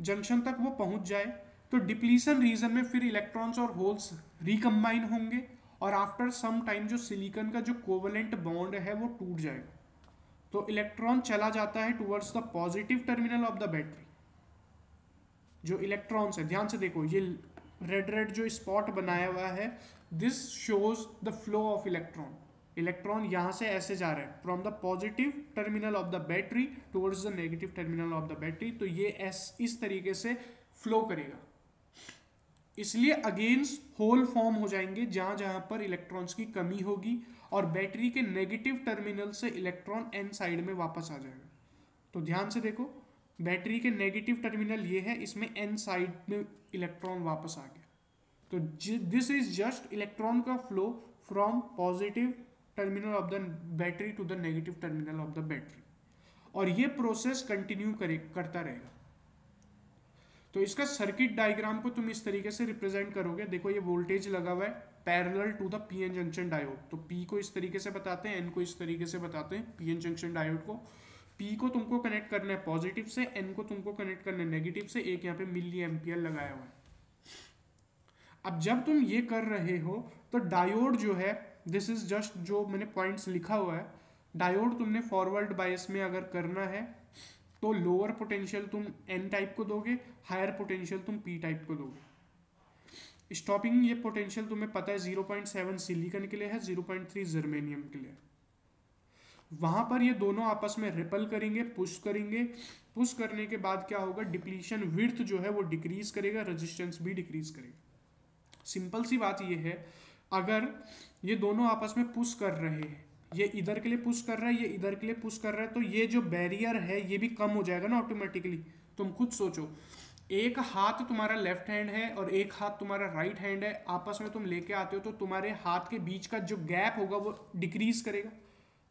जंक्शन तक वो पहुंच जाए, तो डिप्लीशन रीजन में फिर इलेक्ट्रॉन्स और होल्स रिकम्बाइन होंगे और आफ्टर सम टाइम जो सिलिकॉन का जो कोवेलेंट बॉन्ड है वो टूट जाएगा, तो इलेक्ट्रॉन चला जाता है towards the positive terminal of the battery. जो इलेक्ट्रॉन्स है, ध्यान से देखो, ये रेड जो स्पॉट बनाया हुआ है, this shows the flow of electron. Electron यहाँ से ऐसे जा रहे हैं from the positive terminal of the battery towards the negative terminal of the battery, तो ये इस तरीके से फ्लो करेगा। इसलिए अगेंस्ट होल फॉर्म हो जाएंगे जहां जहां पर इलेक्ट्रॉन्स की कमी होगी, और बैटरी के नेगेटिव टर्मिनल से इलेक्ट्रॉन एन साइड में वापस आ जाएगा। तो ध्यान से देखो, बैटरी के नेगेटिव टर्मिनल ये है, इसमें एन साइड में इलेक्ट्रॉन वापस आ गया। तो दिस इज जस्ट इलेक्ट्रॉन का flow from positive terminal of the battery to the negative terminal of the battery, और ये प्रोसेस कंटिन्यू करता रहेगा। तो इसका सर्किट डायग्राम को तुम इस तरीके से रिप्रेजेंट करोगे। देखो ये वोल्टेज लगा हुआ है parallel to the PN junction diode, तो पी को इस तरीके से बताते हैं, एन को इस तरीके से बताते हैं। पीएन जंक्शन डायोड को पी को तुमको कनेक्ट करना है पॉजिटिव से, एन को तुमको कनेक्ट करना है नेगेटिव से। एक यहाँ पे मिली एम्पियर लगाया हुआ है। अब जब तुम ये कर रहे हो तो डायोड जो है, दिस इज जस्ट जो मैंने पॉइंट्स लिखा हुआ है, डायोड तुमने फॉरवर्ड बायस में अगर करना है तो लोअर पोटेंशियल तुम एन टाइप को दोगे, हायर पोटेंशियल तुम पी टाइप को दोगे। स्टॉपिंग ये पोटेंशियल तुम्हें पता है 0.7 सिलिकॉन के लिए है, 0.3 जर्मेनियम के लिए। वहां पर ये दोनों आपस में रिपल करेंगे, पुश करेंगे। पुश करने के बाद क्या होगा, डिप्लीशन विड्थ जो है वो डिक्रीज करेगा, रेजिस्टेंस भी डिक्रीज करेगा। सिंपल सी बात ये है, अगर ये दोनों आपस में पुश कर रहे हैं, ये इधर के लिए पुश कर रहा है, ये इधर के लिए पुश कर रहा है, तो ये जो बैरियर है ये भी कम हो जाएगा ना ऑटोमेटिकली। तुम खुद सोचो, एक हाथ तुम्हारा लेफ्ट हैंड है और एक हाथ तुम्हारा राइट हैंड है, आपस में तुम लेके आते हो तो तुम्हारे हाथ के बीच का जो गैप होगा वो डिक्रीज करेगा।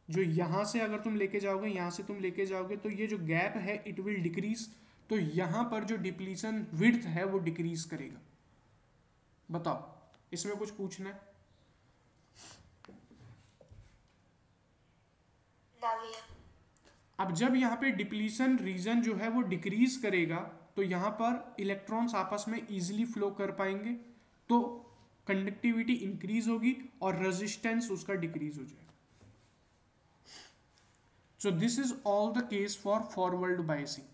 जो यहाँ से अगर तुम लेके जाओगे, यहाँ से तुम लेके जाओगे, तो ये जो गैप है इट विल डिक्रीज। तो यहाँ पर जो डिप्लीशन विड्थ है वो डिक्रीज करेगा। बताओ इसमें कुछ पूछना है? अब जब यहाँ पे डिप्लीशन रीजन जो है वो डिक्रीज करेगा तो यहाँ पर इलेक्ट्रॉन्स आपस में इजीली फ्लो कर पाएंगे, तो कंडक्टिविटी इंक्रीज होगी और रेजिस्टेंस उसका डिक्रीज हो जाएगा। सो this is all the case for forward biasing.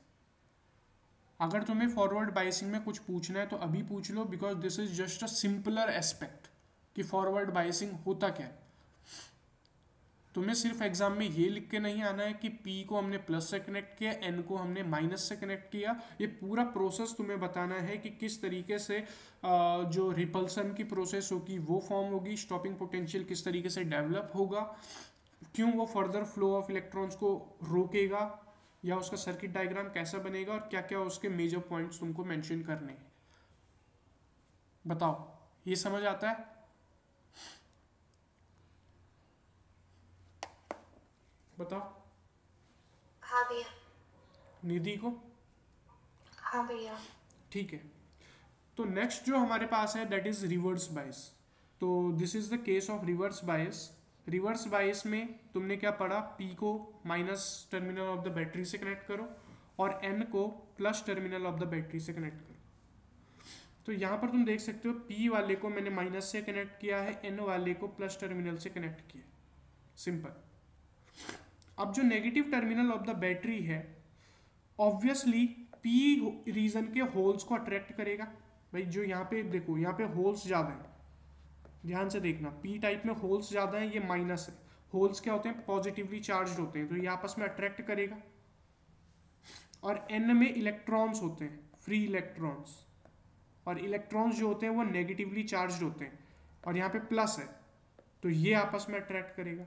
अगर तुम्हें फॉरवर्ड बायसिंग में कुछ पूछना है तो अभी पूछ लो, because this is just a simpler aspect कि फॉरवर्ड बायसिंग होता क्या है। तुम्हें सिर्फ एग्जाम में ये लिख के नहीं आना है कि P को हमने प्लस से कनेक्ट किया, N को हमने माइनस से कनेक्ट किया। ये पूरा प्रोसेस तुम्हें बताना है कि किस तरीके से जो रिपल्सन की प्रोसेस होगी वो फॉर्म होगी, स्टॉपिंग पोटेंशियल किस तरीके से डेवलप होगा, क्यों वो फर्दर फ्लो ऑफ इलेक्ट्रॉन्स को रोकेगा, या उसका सर्किट डायग्राम कैसा बनेगा, और क्या क्या उसके मेजर पॉइंट्स तुमको मेंशन करने हैं। बताओ ये समझ आता है? बताओ। हाँ भैया। निधि को? हाँ भैया। ठीक है, तो नेक्स्ट जो हमारे पास है दैट इज रिवर्स बायस। तो this is the case of reverse bias. Reverse bias में तुमने क्या पढ़ा, P को minus terminal of the battery से कनेक्ट करो और N को plus terminal of the battery से कनेक्ट करो। तो यहाँ पर तुम देख सकते हो P वाले को मैंने माइनस से कनेक्ट किया है, N वाले को प्लस टर्मिनल से कनेक्ट किया। सिंपल। अब जो negative terminal of the battery है ऑब्वियसली P रीजन के होल्स को अट्रैक्ट करेगा। भाई जो यहाँ पे देखो, यहाँ पे होल्स ज़्यादा है, ध्यान से देखना, P टाइप में होल्स ज़्यादा है, ये माइनस है। होल्स क्या होते हैं, पॉजिटिवली चार्ज होते हैं, तो ये आपस में अट्रैक्ट करेगा। और N में इलेक्ट्रॉन्स होते हैं, फ्री इलेक्ट्रॉन्स, और इलेक्ट्रॉन्स जो होते हैं वो नेगेटिवली चार्ज होते हैं, और यहाँ पे प्लस है, तो ये आपस में अट्रैक्ट करेगा।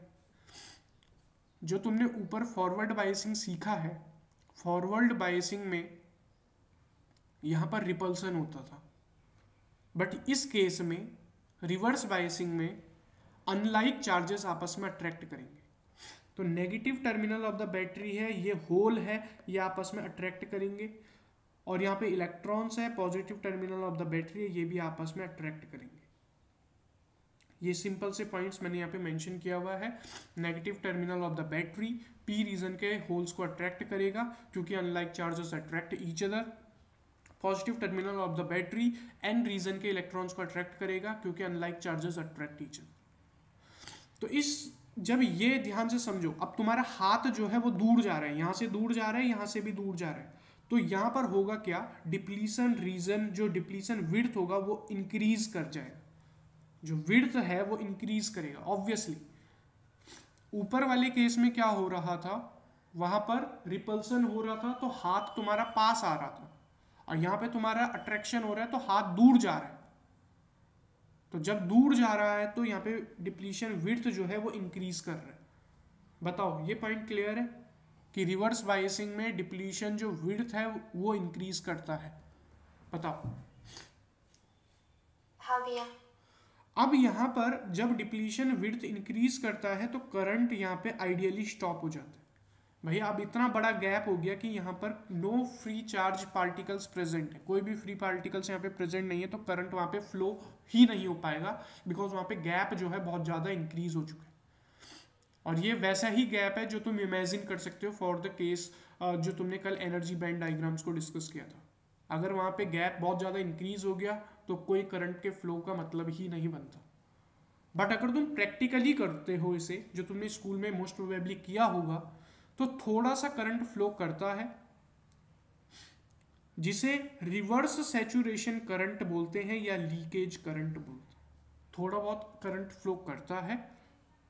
जो तुमने ऊपर फॉरवर्ड बायसिंग सीखा है, फॉरवर्ड बायसिंग में यहाँ पर रिपल्सन होता था, बट इस केस में रिवर्स बायसिंग में अनलाइक चार्जेस आपस में अट्रैक्ट करेंगे। तो negative terminal of the battery है, ये होल है, ये आपस में अट्रैक्ट करेंगे, और यहाँ पे इलेक्ट्रॉन्स है, positive terminal of the battery है, ये भी आपस में अट्रैक्ट करेंगे। ये सिंपल से पॉइंट्स मैंने यहाँ पे मेंशन किया हुआ है। Negative terminal of the battery P region के होल्स को अट्रैक्ट करेगा क्योंकि unlike charges attract each other. Positive terminal of the battery N region के इलेक्ट्रॉन्स को अट्रैक्ट करेगा क्योंकि unlike charges attract each other. तो इस जब ये ध्यान से समझो, अब तुम्हारा हाथ जो है वो दूर जा रहा है, यहाँ से दूर जा रहा है, यहाँ से भी दूर जा रहा है, तो यहाँ पर होगा क्या, डिप्लीशन रीजन, जो डिप्लीशन विड्थ होगा वो इंक्रीज कर जाएगा। जो विड्थ है वो इंक्रीज करेगा ऑब्वियसली। ऊपर वाले केस में क्या हो रहा था, वहां पर रिपल्सन हो रहा था तो हाथ तुम्हारा पास आ रहा था, और यहाँ पे तुम्हारा अट्रैक्शन हो रहा है तो हाथ दूर जा रहा है। तो जब दूर जा रहा है तो यहाँ पे डिप्लीशन विड्थ जो है वो इंक्रीज कर रहा है। बताओ ये पॉइंट क्लियर है कि रिवर्स बायसिंग में डिप्लीशन जो विड्थ है वो इंक्रीज करता है? बताओ। हाँ भैया। अब यहाँ पर जब डिप्लीशन विड्थ इंक्रीज करता है तो करंट यहाँ पे आइडियली स्टॉप हो जाता है, भैया अब इतना बड़ा गैप हो गया कि यहाँ पर no free charge particles present है, कोई भी फ्री पार्टिकल्स यहाँ पे प्रेजेंट नहीं है, तो करंट वहाँ पे फ्लो ही नहीं हो पाएगा, बिकॉज वहाँ पे गैप जो है बहुत ज़्यादा इंक्रीज हो चुका है। और ये वैसा ही गैप है जो तुम इमेजिन कर सकते हो फॉर द केस जो तुमने कल एनर्जी बैंड डायग्राम्स को डिस्कस किया था। अगर वहाँ पे गैप बहुत ज़्यादा इंक्रीज हो गया तो कोई करंट के फ्लो का मतलब ही नहीं बनता। बट अगर तुम प्रैक्टिकली करते हो इसे, जो तुमने स्कूल में मोस्ट प्रोबेबली किया होगा, तो थोड़ा सा करंट फ्लो करता है, जिसे रिवर्स सैचुरेशन करंट बोलते हैं या लीकेज करंट बोलते हैं। थोड़ा बहुत करंट फ्लो करता है,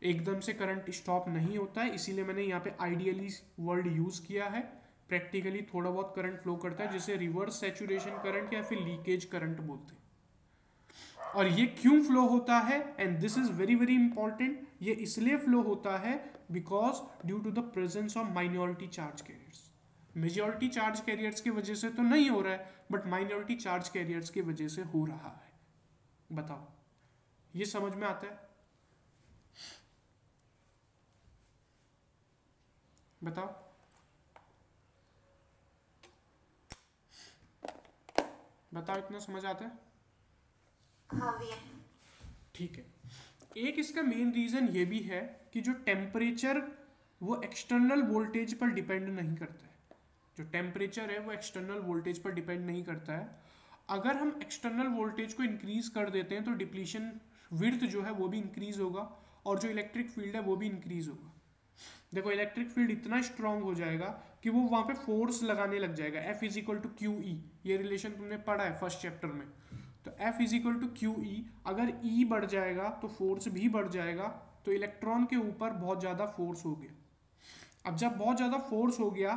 एकदम से करंट स्टॉप नहीं होता है, इसीलिए मैंने यहाँ पे आइडियली वर्ड यूज किया है। प्रैक्टिकली थोड़ा बहुत करंट फ्लो करता है, जिसे रिवर्स सैचुरेशन करंट या फिर लीकेज करंट बोलते हैं। और ये क्यों फ्लो होता है, and this is very very important, ये इसलिए फ्लो होता है because due to the presence of minority charge carriers. Majority charge carriers की वजह से तो नहीं हो रहा है, बट माइनॉरिटी चार्ज कैरियर्स की वजह से हो रहा है। बताओ, ये समझ में आता है? बताओ। बताओ, इतना समझ आता है? हाँ भैया। ठीक है। एक इसका मेन रीजन ये भी है कि जो टेम्परेचर वो एक्सटर्नल वोल्टेज पर डिपेंड नहीं करता है। जो टेम्परेचर है वो एक्सटर्नल वोल्टेज पर डिपेंड नहीं करता है। अगर हम एक्सटर्नल वोल्टेज को इंक्रीज कर देते हैं तो डिप्लीशन विड्थ जो है वो भी इंक्रीज होगा, और जो इलेक्ट्रिक फील्ड है वो भी इंक्रीज होगा। देखो, इलेक्ट्रिक फील्ड इतना स्ट्रांग हो जाएगा कि वो वहां पे फोर्स लगाने लग जाएगा। F is equal to Q E, ये रिलेशन तुमने पढ़ा है फर्स्ट चैप्टर में। तो F is equal to Q E, अगर E बढ़ जाएगा तो फोर्स भी बढ़ जाएगा, तो इलेक्ट्रॉन के ऊपर बहुत ज़्यादा फोर्स हो गया। अब जब बहुत ज़्यादा फोर्स हो गया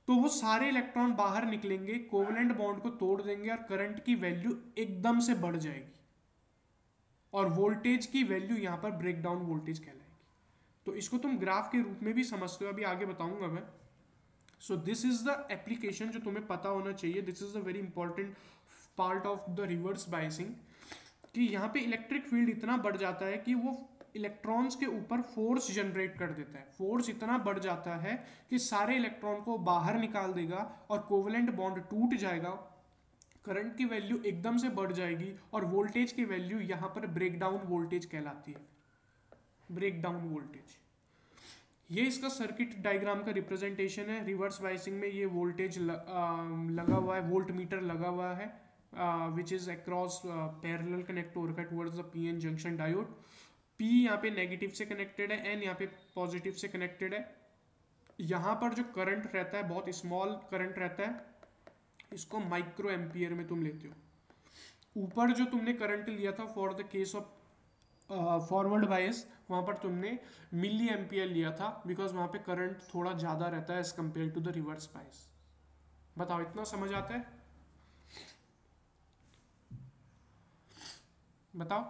तो वो सारे इलेक्ट्रॉन बाहर निकलेंगे, कोवलेंट बॉन्ड को तोड़ देंगे, और करंट की वैल्यू एकदम से बढ़ जाएगी, और वोल्टेज की वैल्यू यहाँ पर ब्रेकडाउन वोल्टेज कहलाएगी। तो इसको तुम ग्राफ के रूप में भी समझते हो, अभी आगे बताऊंगा मैं। सो दिस इज द एप्लीकेशन जो तुम्हें पता होना चाहिए, this is the very important part of the reverse biasing, कि यहाँ पे इलेक्ट्रिक फील्ड इतना बढ़ जाता है कि वो इलेक्ट्रॉन्स के ऊपर फोर्स जनरेट कर देता है। फोर्स इतना बढ़ जाता है कि सारे इलेक्ट्रॉन को बाहर निकाल देगा, और कोवलेंट बॉन्ड टूट जाएगा, करंट की वैल्यू एकदम से बढ़ जाएगी, और वोल्टेज की वैल्यू यहाँ पर ब्रेकडाउन वोल्टेज कहलाती है। ब्रेकडाउन वोल्टेज, ये इसका सर्किट डायग्राम का रिप्रेजेंटेशन है। रिवर्स बायसिंग में ये वोल्टेज लगा हुआ है, वोल्ट मीटर लगा हुआ है, which is across parallel connect हो रखा है towards the PN junction diode. P यहाँ पे नेगेटिव से कनेक्टेड है, N यहाँ पे पॉजिटिव से कनेक्टेड है। यहाँ पर जो करंट रहता है बहुत स्मॉल करंट रहता है, इसको माइक्रो एम्पियर में तुम लेते हो। ऊपर जो तुमने करंट लिया था for the case of forward bias, वहाँ पर तुमने मिली एम्पियर लिया था, बिकॉज वहाँ पे करंट थोड़ा ज़्यादा रहता है as compare to the reverse bias. बताओ, इतना समझ आता है? बताओ।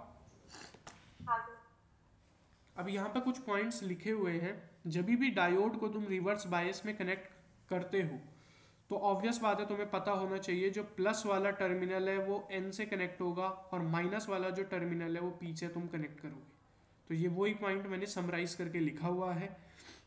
हाँ भैया। अब यहाँ पे कुछ पॉइंट्स लिखे हुए हैं। जब भी डायोड को तुम रिवर्स बायस में कनेक्ट करते हो तो ऑब्वियस बात है, तुम्हें पता होना चाहिए जो प्लस वाला टर्मिनल है वो N से कनेक्ट होगा, और माइनस वाला जो टर्मिनल है वो P से तुम कनेक्ट करोगे। तो ये वही पॉइंट मैंने समराइज करके लिखा हुआ है।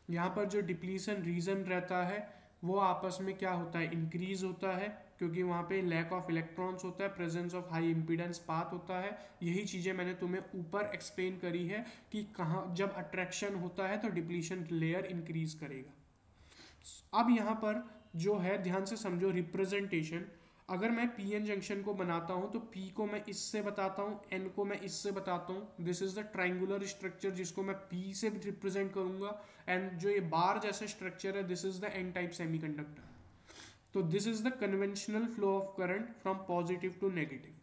यहाँ पर जो डिप्लीशन रीजन रहता है वो आपस में क्या होता है, इंक्रीज होता है, क्योंकि वहाँ पे लैक ऑफ इलेक्ट्रॉन्स होता है, presence of high impedance path होता है। यही चीज़ें मैंने तुम्हें ऊपर एक्सप्लेन करी है कि कहाँ जब अट्रैक्शन होता है तो डिप्लीशन लेयर इंक्रीज करेगा। अब यहाँ पर जो है ध्यान से समझो रिप्रेजेंटेशन। अगर मैं पीएन जंक्शन को बनाता हूँ तो P को मैं इससे बताता हूँ, N को मैं इससे बताता हूँ। This is the triangular structure जिसको मैं P से रिप्रेजेंट करूंगा, एंड जो ये बार जैसा स्ट्रक्चर है this is the N type semiconductor. तो this is the conventional flow of current from positive to negative.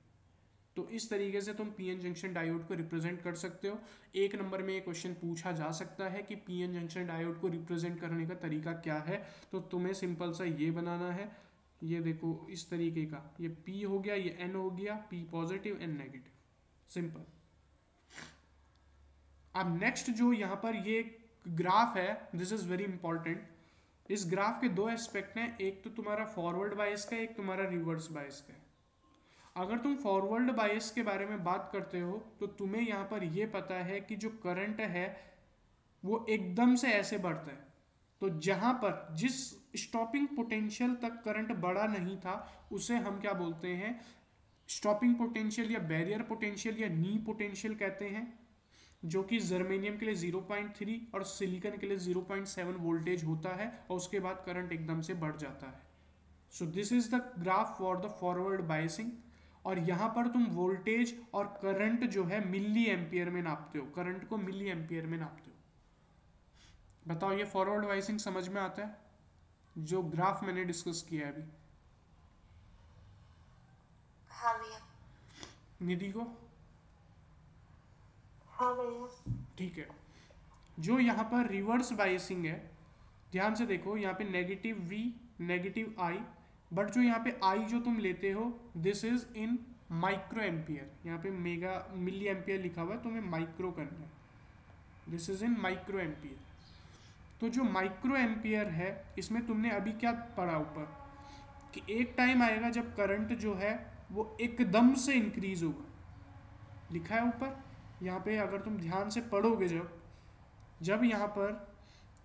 तो इस तरीके से तुम पीएन जंक्शन डायोड को रिप्रेजेंट कर सकते हो। एक नंबर में ये क्वेश्चन पूछा जा सकता है कि पीएन जंक्शन डायोड को रिप्रेजेंट करने का तरीका क्या है। तो तुम्हें सिंपल सा ये बनाना है, ये देखो इस तरीके का, ये P हो गया, ये N हो गया, P positive N negative, simple. अब नेक्स्ट जो यहाँ पर ये ग्राफ है, दिस इज वेरी इंपॉर्टेंट। इस ग्राफ के दो एस्पेक्ट हैं, एक तो तुम्हारा फॉरवर्ड बायस का, एक तुम्हारा रिवर्स बायस का है। अगर तुम फॉरवर्ड बायस के बारे में बात करते हो तो तुम्हें यहाँ पर यह पता है कि जो करंट है वो एकदम से ऐसे बढ़ता है, तो जहां पर जिस स्टॉपिंग पोटेंशियल तक करंट बढ़ा नहीं था उसे हम क्या बोलते हैं, स्टॉपिंग पोटेंशियल या बैरियर पोटेंशियल या नी पोटेंशियल कहते हैं, जो कि जर्मेनियम के लिए 0.3 और सिलिकॉन के लिए 0.7 वोल्टेज होता है और उसके बाद करंट एकदम से बढ़ जाता है। So this is the graph for the forward biasing. और यहाँ पर तुम वोल्टेज और करंट जो है मिली एम्पियर में नापते हो, करंट को मिली एम्पियर में नापते हो। बताओ ये फॉरवर्ड बायसिंग समझ में आता है, जो ग्राफ मैंने डिस्कस किया है अभी? हाँ भैया। निधि को? हाँ भैया। ठीक है। जो यहाँ पर रिवर्स बायसिंग है, ध्यान से देखो, यहाँ पे negative V negative I, but जो यहाँ पे I जो तुम लेते हो this is in micro ampere. यहाँ पे मेगा मिली एम्पियर लिखा हुआ है, तुम्हें माइक्रो करना है, this is in micro ampere. तो जो माइक्रो एम्पियर है इसमें तुमने अभी क्या पढ़ा ऊपर कि एक टाइम आएगा जब करंट जो है वो एकदम से इंक्रीज होगा, लिखा है ऊपर। यहाँ पे अगर तुम ध्यान से पढ़ोगे, जब यहाँ पर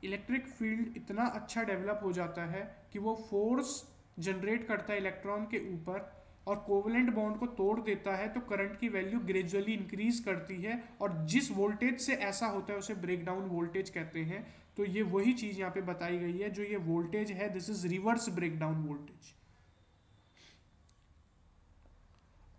इलेक्ट्रिक फील्ड इतना अच्छा डेवलप हो जाता है कि वो फोर्स जनरेट करता है इलेक्ट्रॉन के ऊपर और कोवलेंट बॉन्ड को तोड़ देता है, तो करंट की वैल्यू ग्रेजुअली इंक्रीज करती है और जिस वोल्टेज से ऐसा होता है उसे ब्रेकडाउन वोल्टेज कहते हैं। तो ये वही चीज यहाँ पे बताई गई है, जो ये वोल्टेज है this is reverse breakdown voltage.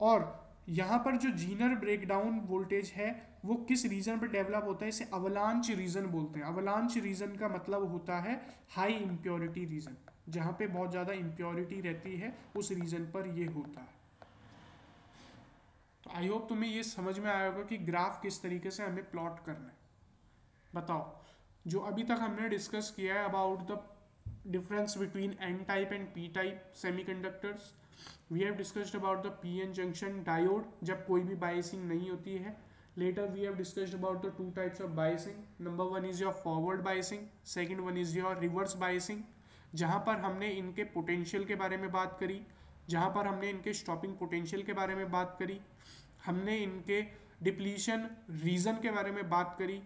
और यहाँ पर जो जीनर ब्रेकडाउन वोल्टेज है वो किस रीजन पर डेवलप होता है, इसे अवलांच रीजन बोलते हैं। अवलांच रीजन का मतलब होता है हाई इम्प्योरिटी रीजन, जहाँ पे बहुत ज़्यादा इम्प्योरिटी रहती है उस रीजन पर ये होता है। तो आई होप तुम्हें ये समझ में आया होगा कि ग्राफ किस तरीके से हमें प्लॉट करना है। बताओ, जो अभी तक हमने डिस्कस किया है about the difference between N type and P type semiconductors, we have discussed about the PN junction diode जब कोई भी बायसिंग नहीं होती है। Later we have discussed about the two types of biasing. Number one is your forward biasing, second one is your reverse biasing. जहाँ पर हमने इनके पोटेंशियल के बारे में बात करी, जहाँ पर हमने इनके स्टॉपिंग पोटेंशियल के बारे में बात करी, हमने इनके डिप्लीशन रीजन के बारे में बात करी,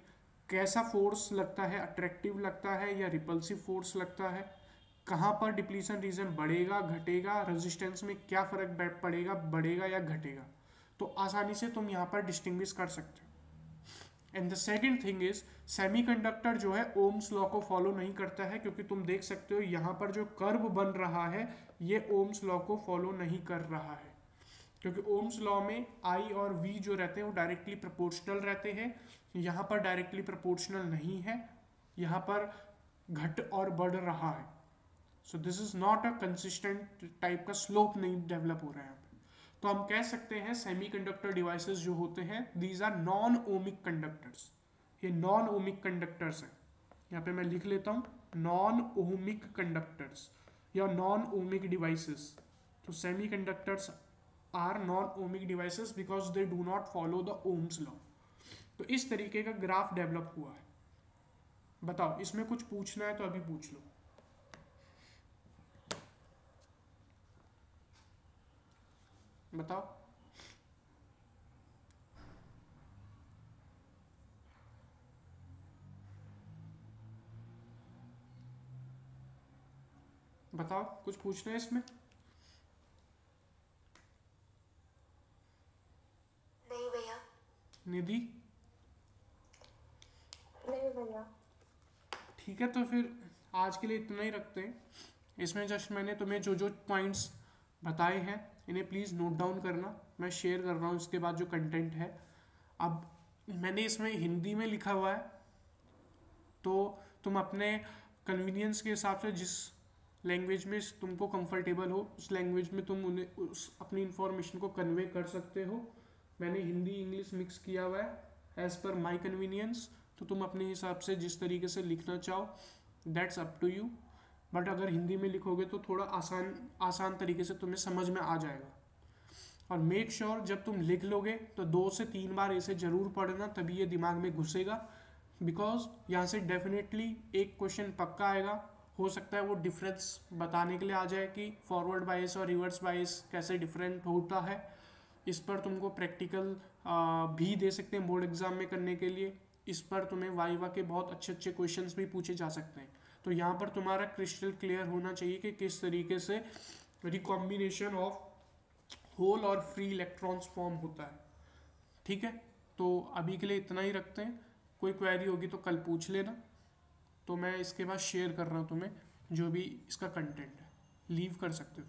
कैसा फोर्स लगता है, अट्रैक्टिव लगता है या रिपल्सिव फोर्स लगता है, कहाँ पर डिप्लीशन रीजन बढ़ेगा घटेगा, रेजिस्टेंस में क्या फर्क पड़ेगा, बढ़ेगा या घटेगा, तो आसानी से तुम यहाँ पर डिस्टिंग्विश कर सकते हो। And the second thing is semiconductor जो है ओम्स लॉ को फॉलो नहीं करता है, क्योंकि तुम देख सकते हो यहाँ पर जो कर्व बन रहा है ये ओम्स लॉ को फॉलो नहीं कर रहा है, क्योंकि ओम्स लॉ में I और V जो रहते हैं वो डायरेक्टली प्रोपोर्शनल रहते हैं। यहाँ पर डायरेक्टली प्रोपोर्शनल नहीं है, यहाँ पर घट और बढ़ रहा है। So this is not a consistent type का स्लोप नहीं डेवलप हो रहा है। तो हम कह सकते हैं सेमीकंडक्टर डिवाइसेस जो होते हैं these are non ohmic conductors, ये नॉन ओमिक कंडक्टर्स हैं। यहाँ पे मैं लिख लेता हूँ नॉन ओमिक कंडक्टर्स या नॉन ओमिक डिवाइसेस। तो semiconductors are non ohmic devices because they do not follow the Ohm's law. तो इस तरीके का ग्राफ डेवलप हुआ है। बताओ इसमें कुछ पूछना है तो अभी पूछ लो। बताओ। बताओ कुछ पूछना है इसमें? नहीं भैया। निधि? नहीं भैया। ठीक है, तो फिर आज के लिए इतना ही रखते हैं। इसमें जस्ट मैंने तुम्हें जो जो पॉइंट्स बताए हैं इन्हें प्लीज़ नोट डाउन करना, मैं शेयर कर रहा हूँ इसके बाद जो कंटेंट है। अब मैंने इसमें हिंदी में लिखा हुआ है, तो तुम अपने कन्वीनियंस के हिसाब से जिस लैंग्वेज में तुमको कंफर्टेबल हो उस लैंग्वेज में तुम उन्हें उस अपनी इंफॉर्मेशन को कन्वे कर सकते हो। मैंने हिंदी इंग्लिश मिक्स किया हुआ है एज़ पर माई कन्वीनियंस, तो तुम अपने हिसाब से जिस तरीके से लिखना चाहो that's up to you. But अगर हिंदी में लिखोगे तो थोड़ा आसान तरीके से तुम्हें समझ में आ जाएगा। और मेक श्योर जब तुम लिख लोगे तो 2 से 3 बार इसे ज़रूर पढ़ना, तभी ये दिमाग में घुसेगा। बिकॉज यहाँ से डेफिनेटली एक क्वेश्चन पक्का आएगा, हो सकता है वो डिफरेंस बताने के लिए आ जाए कि फॉरवर्ड बायस और रिवर्स बायस कैसे डिफरेंट होता है। इस पर तुमको प्रैक्टिकल भी दे सकते हैं बोर्ड एग्जाम में करने के लिए। इस पर तुम्हें वाइवा के बहुत अच्छे क्वेश्चंस भी पूछे जा सकते हैं। तो यहाँ पर तुम्हारा क्रिस्टल क्लियर होना चाहिए कि किस तरीके से रिकॉम्बिनेशन ऑफ होल और फ्री इलेक्ट्रॉन्स फॉर्म होता है। ठीक है, तो अभी के लिए इतना ही रखते हैं। कोई क्वेरी होगी तो कल पूछ लेना। तो मैं इसके बाद शेयर कर रहा हूँ तुम्हें जो भी इसका कंटेंट है, लीव कर सकते हो।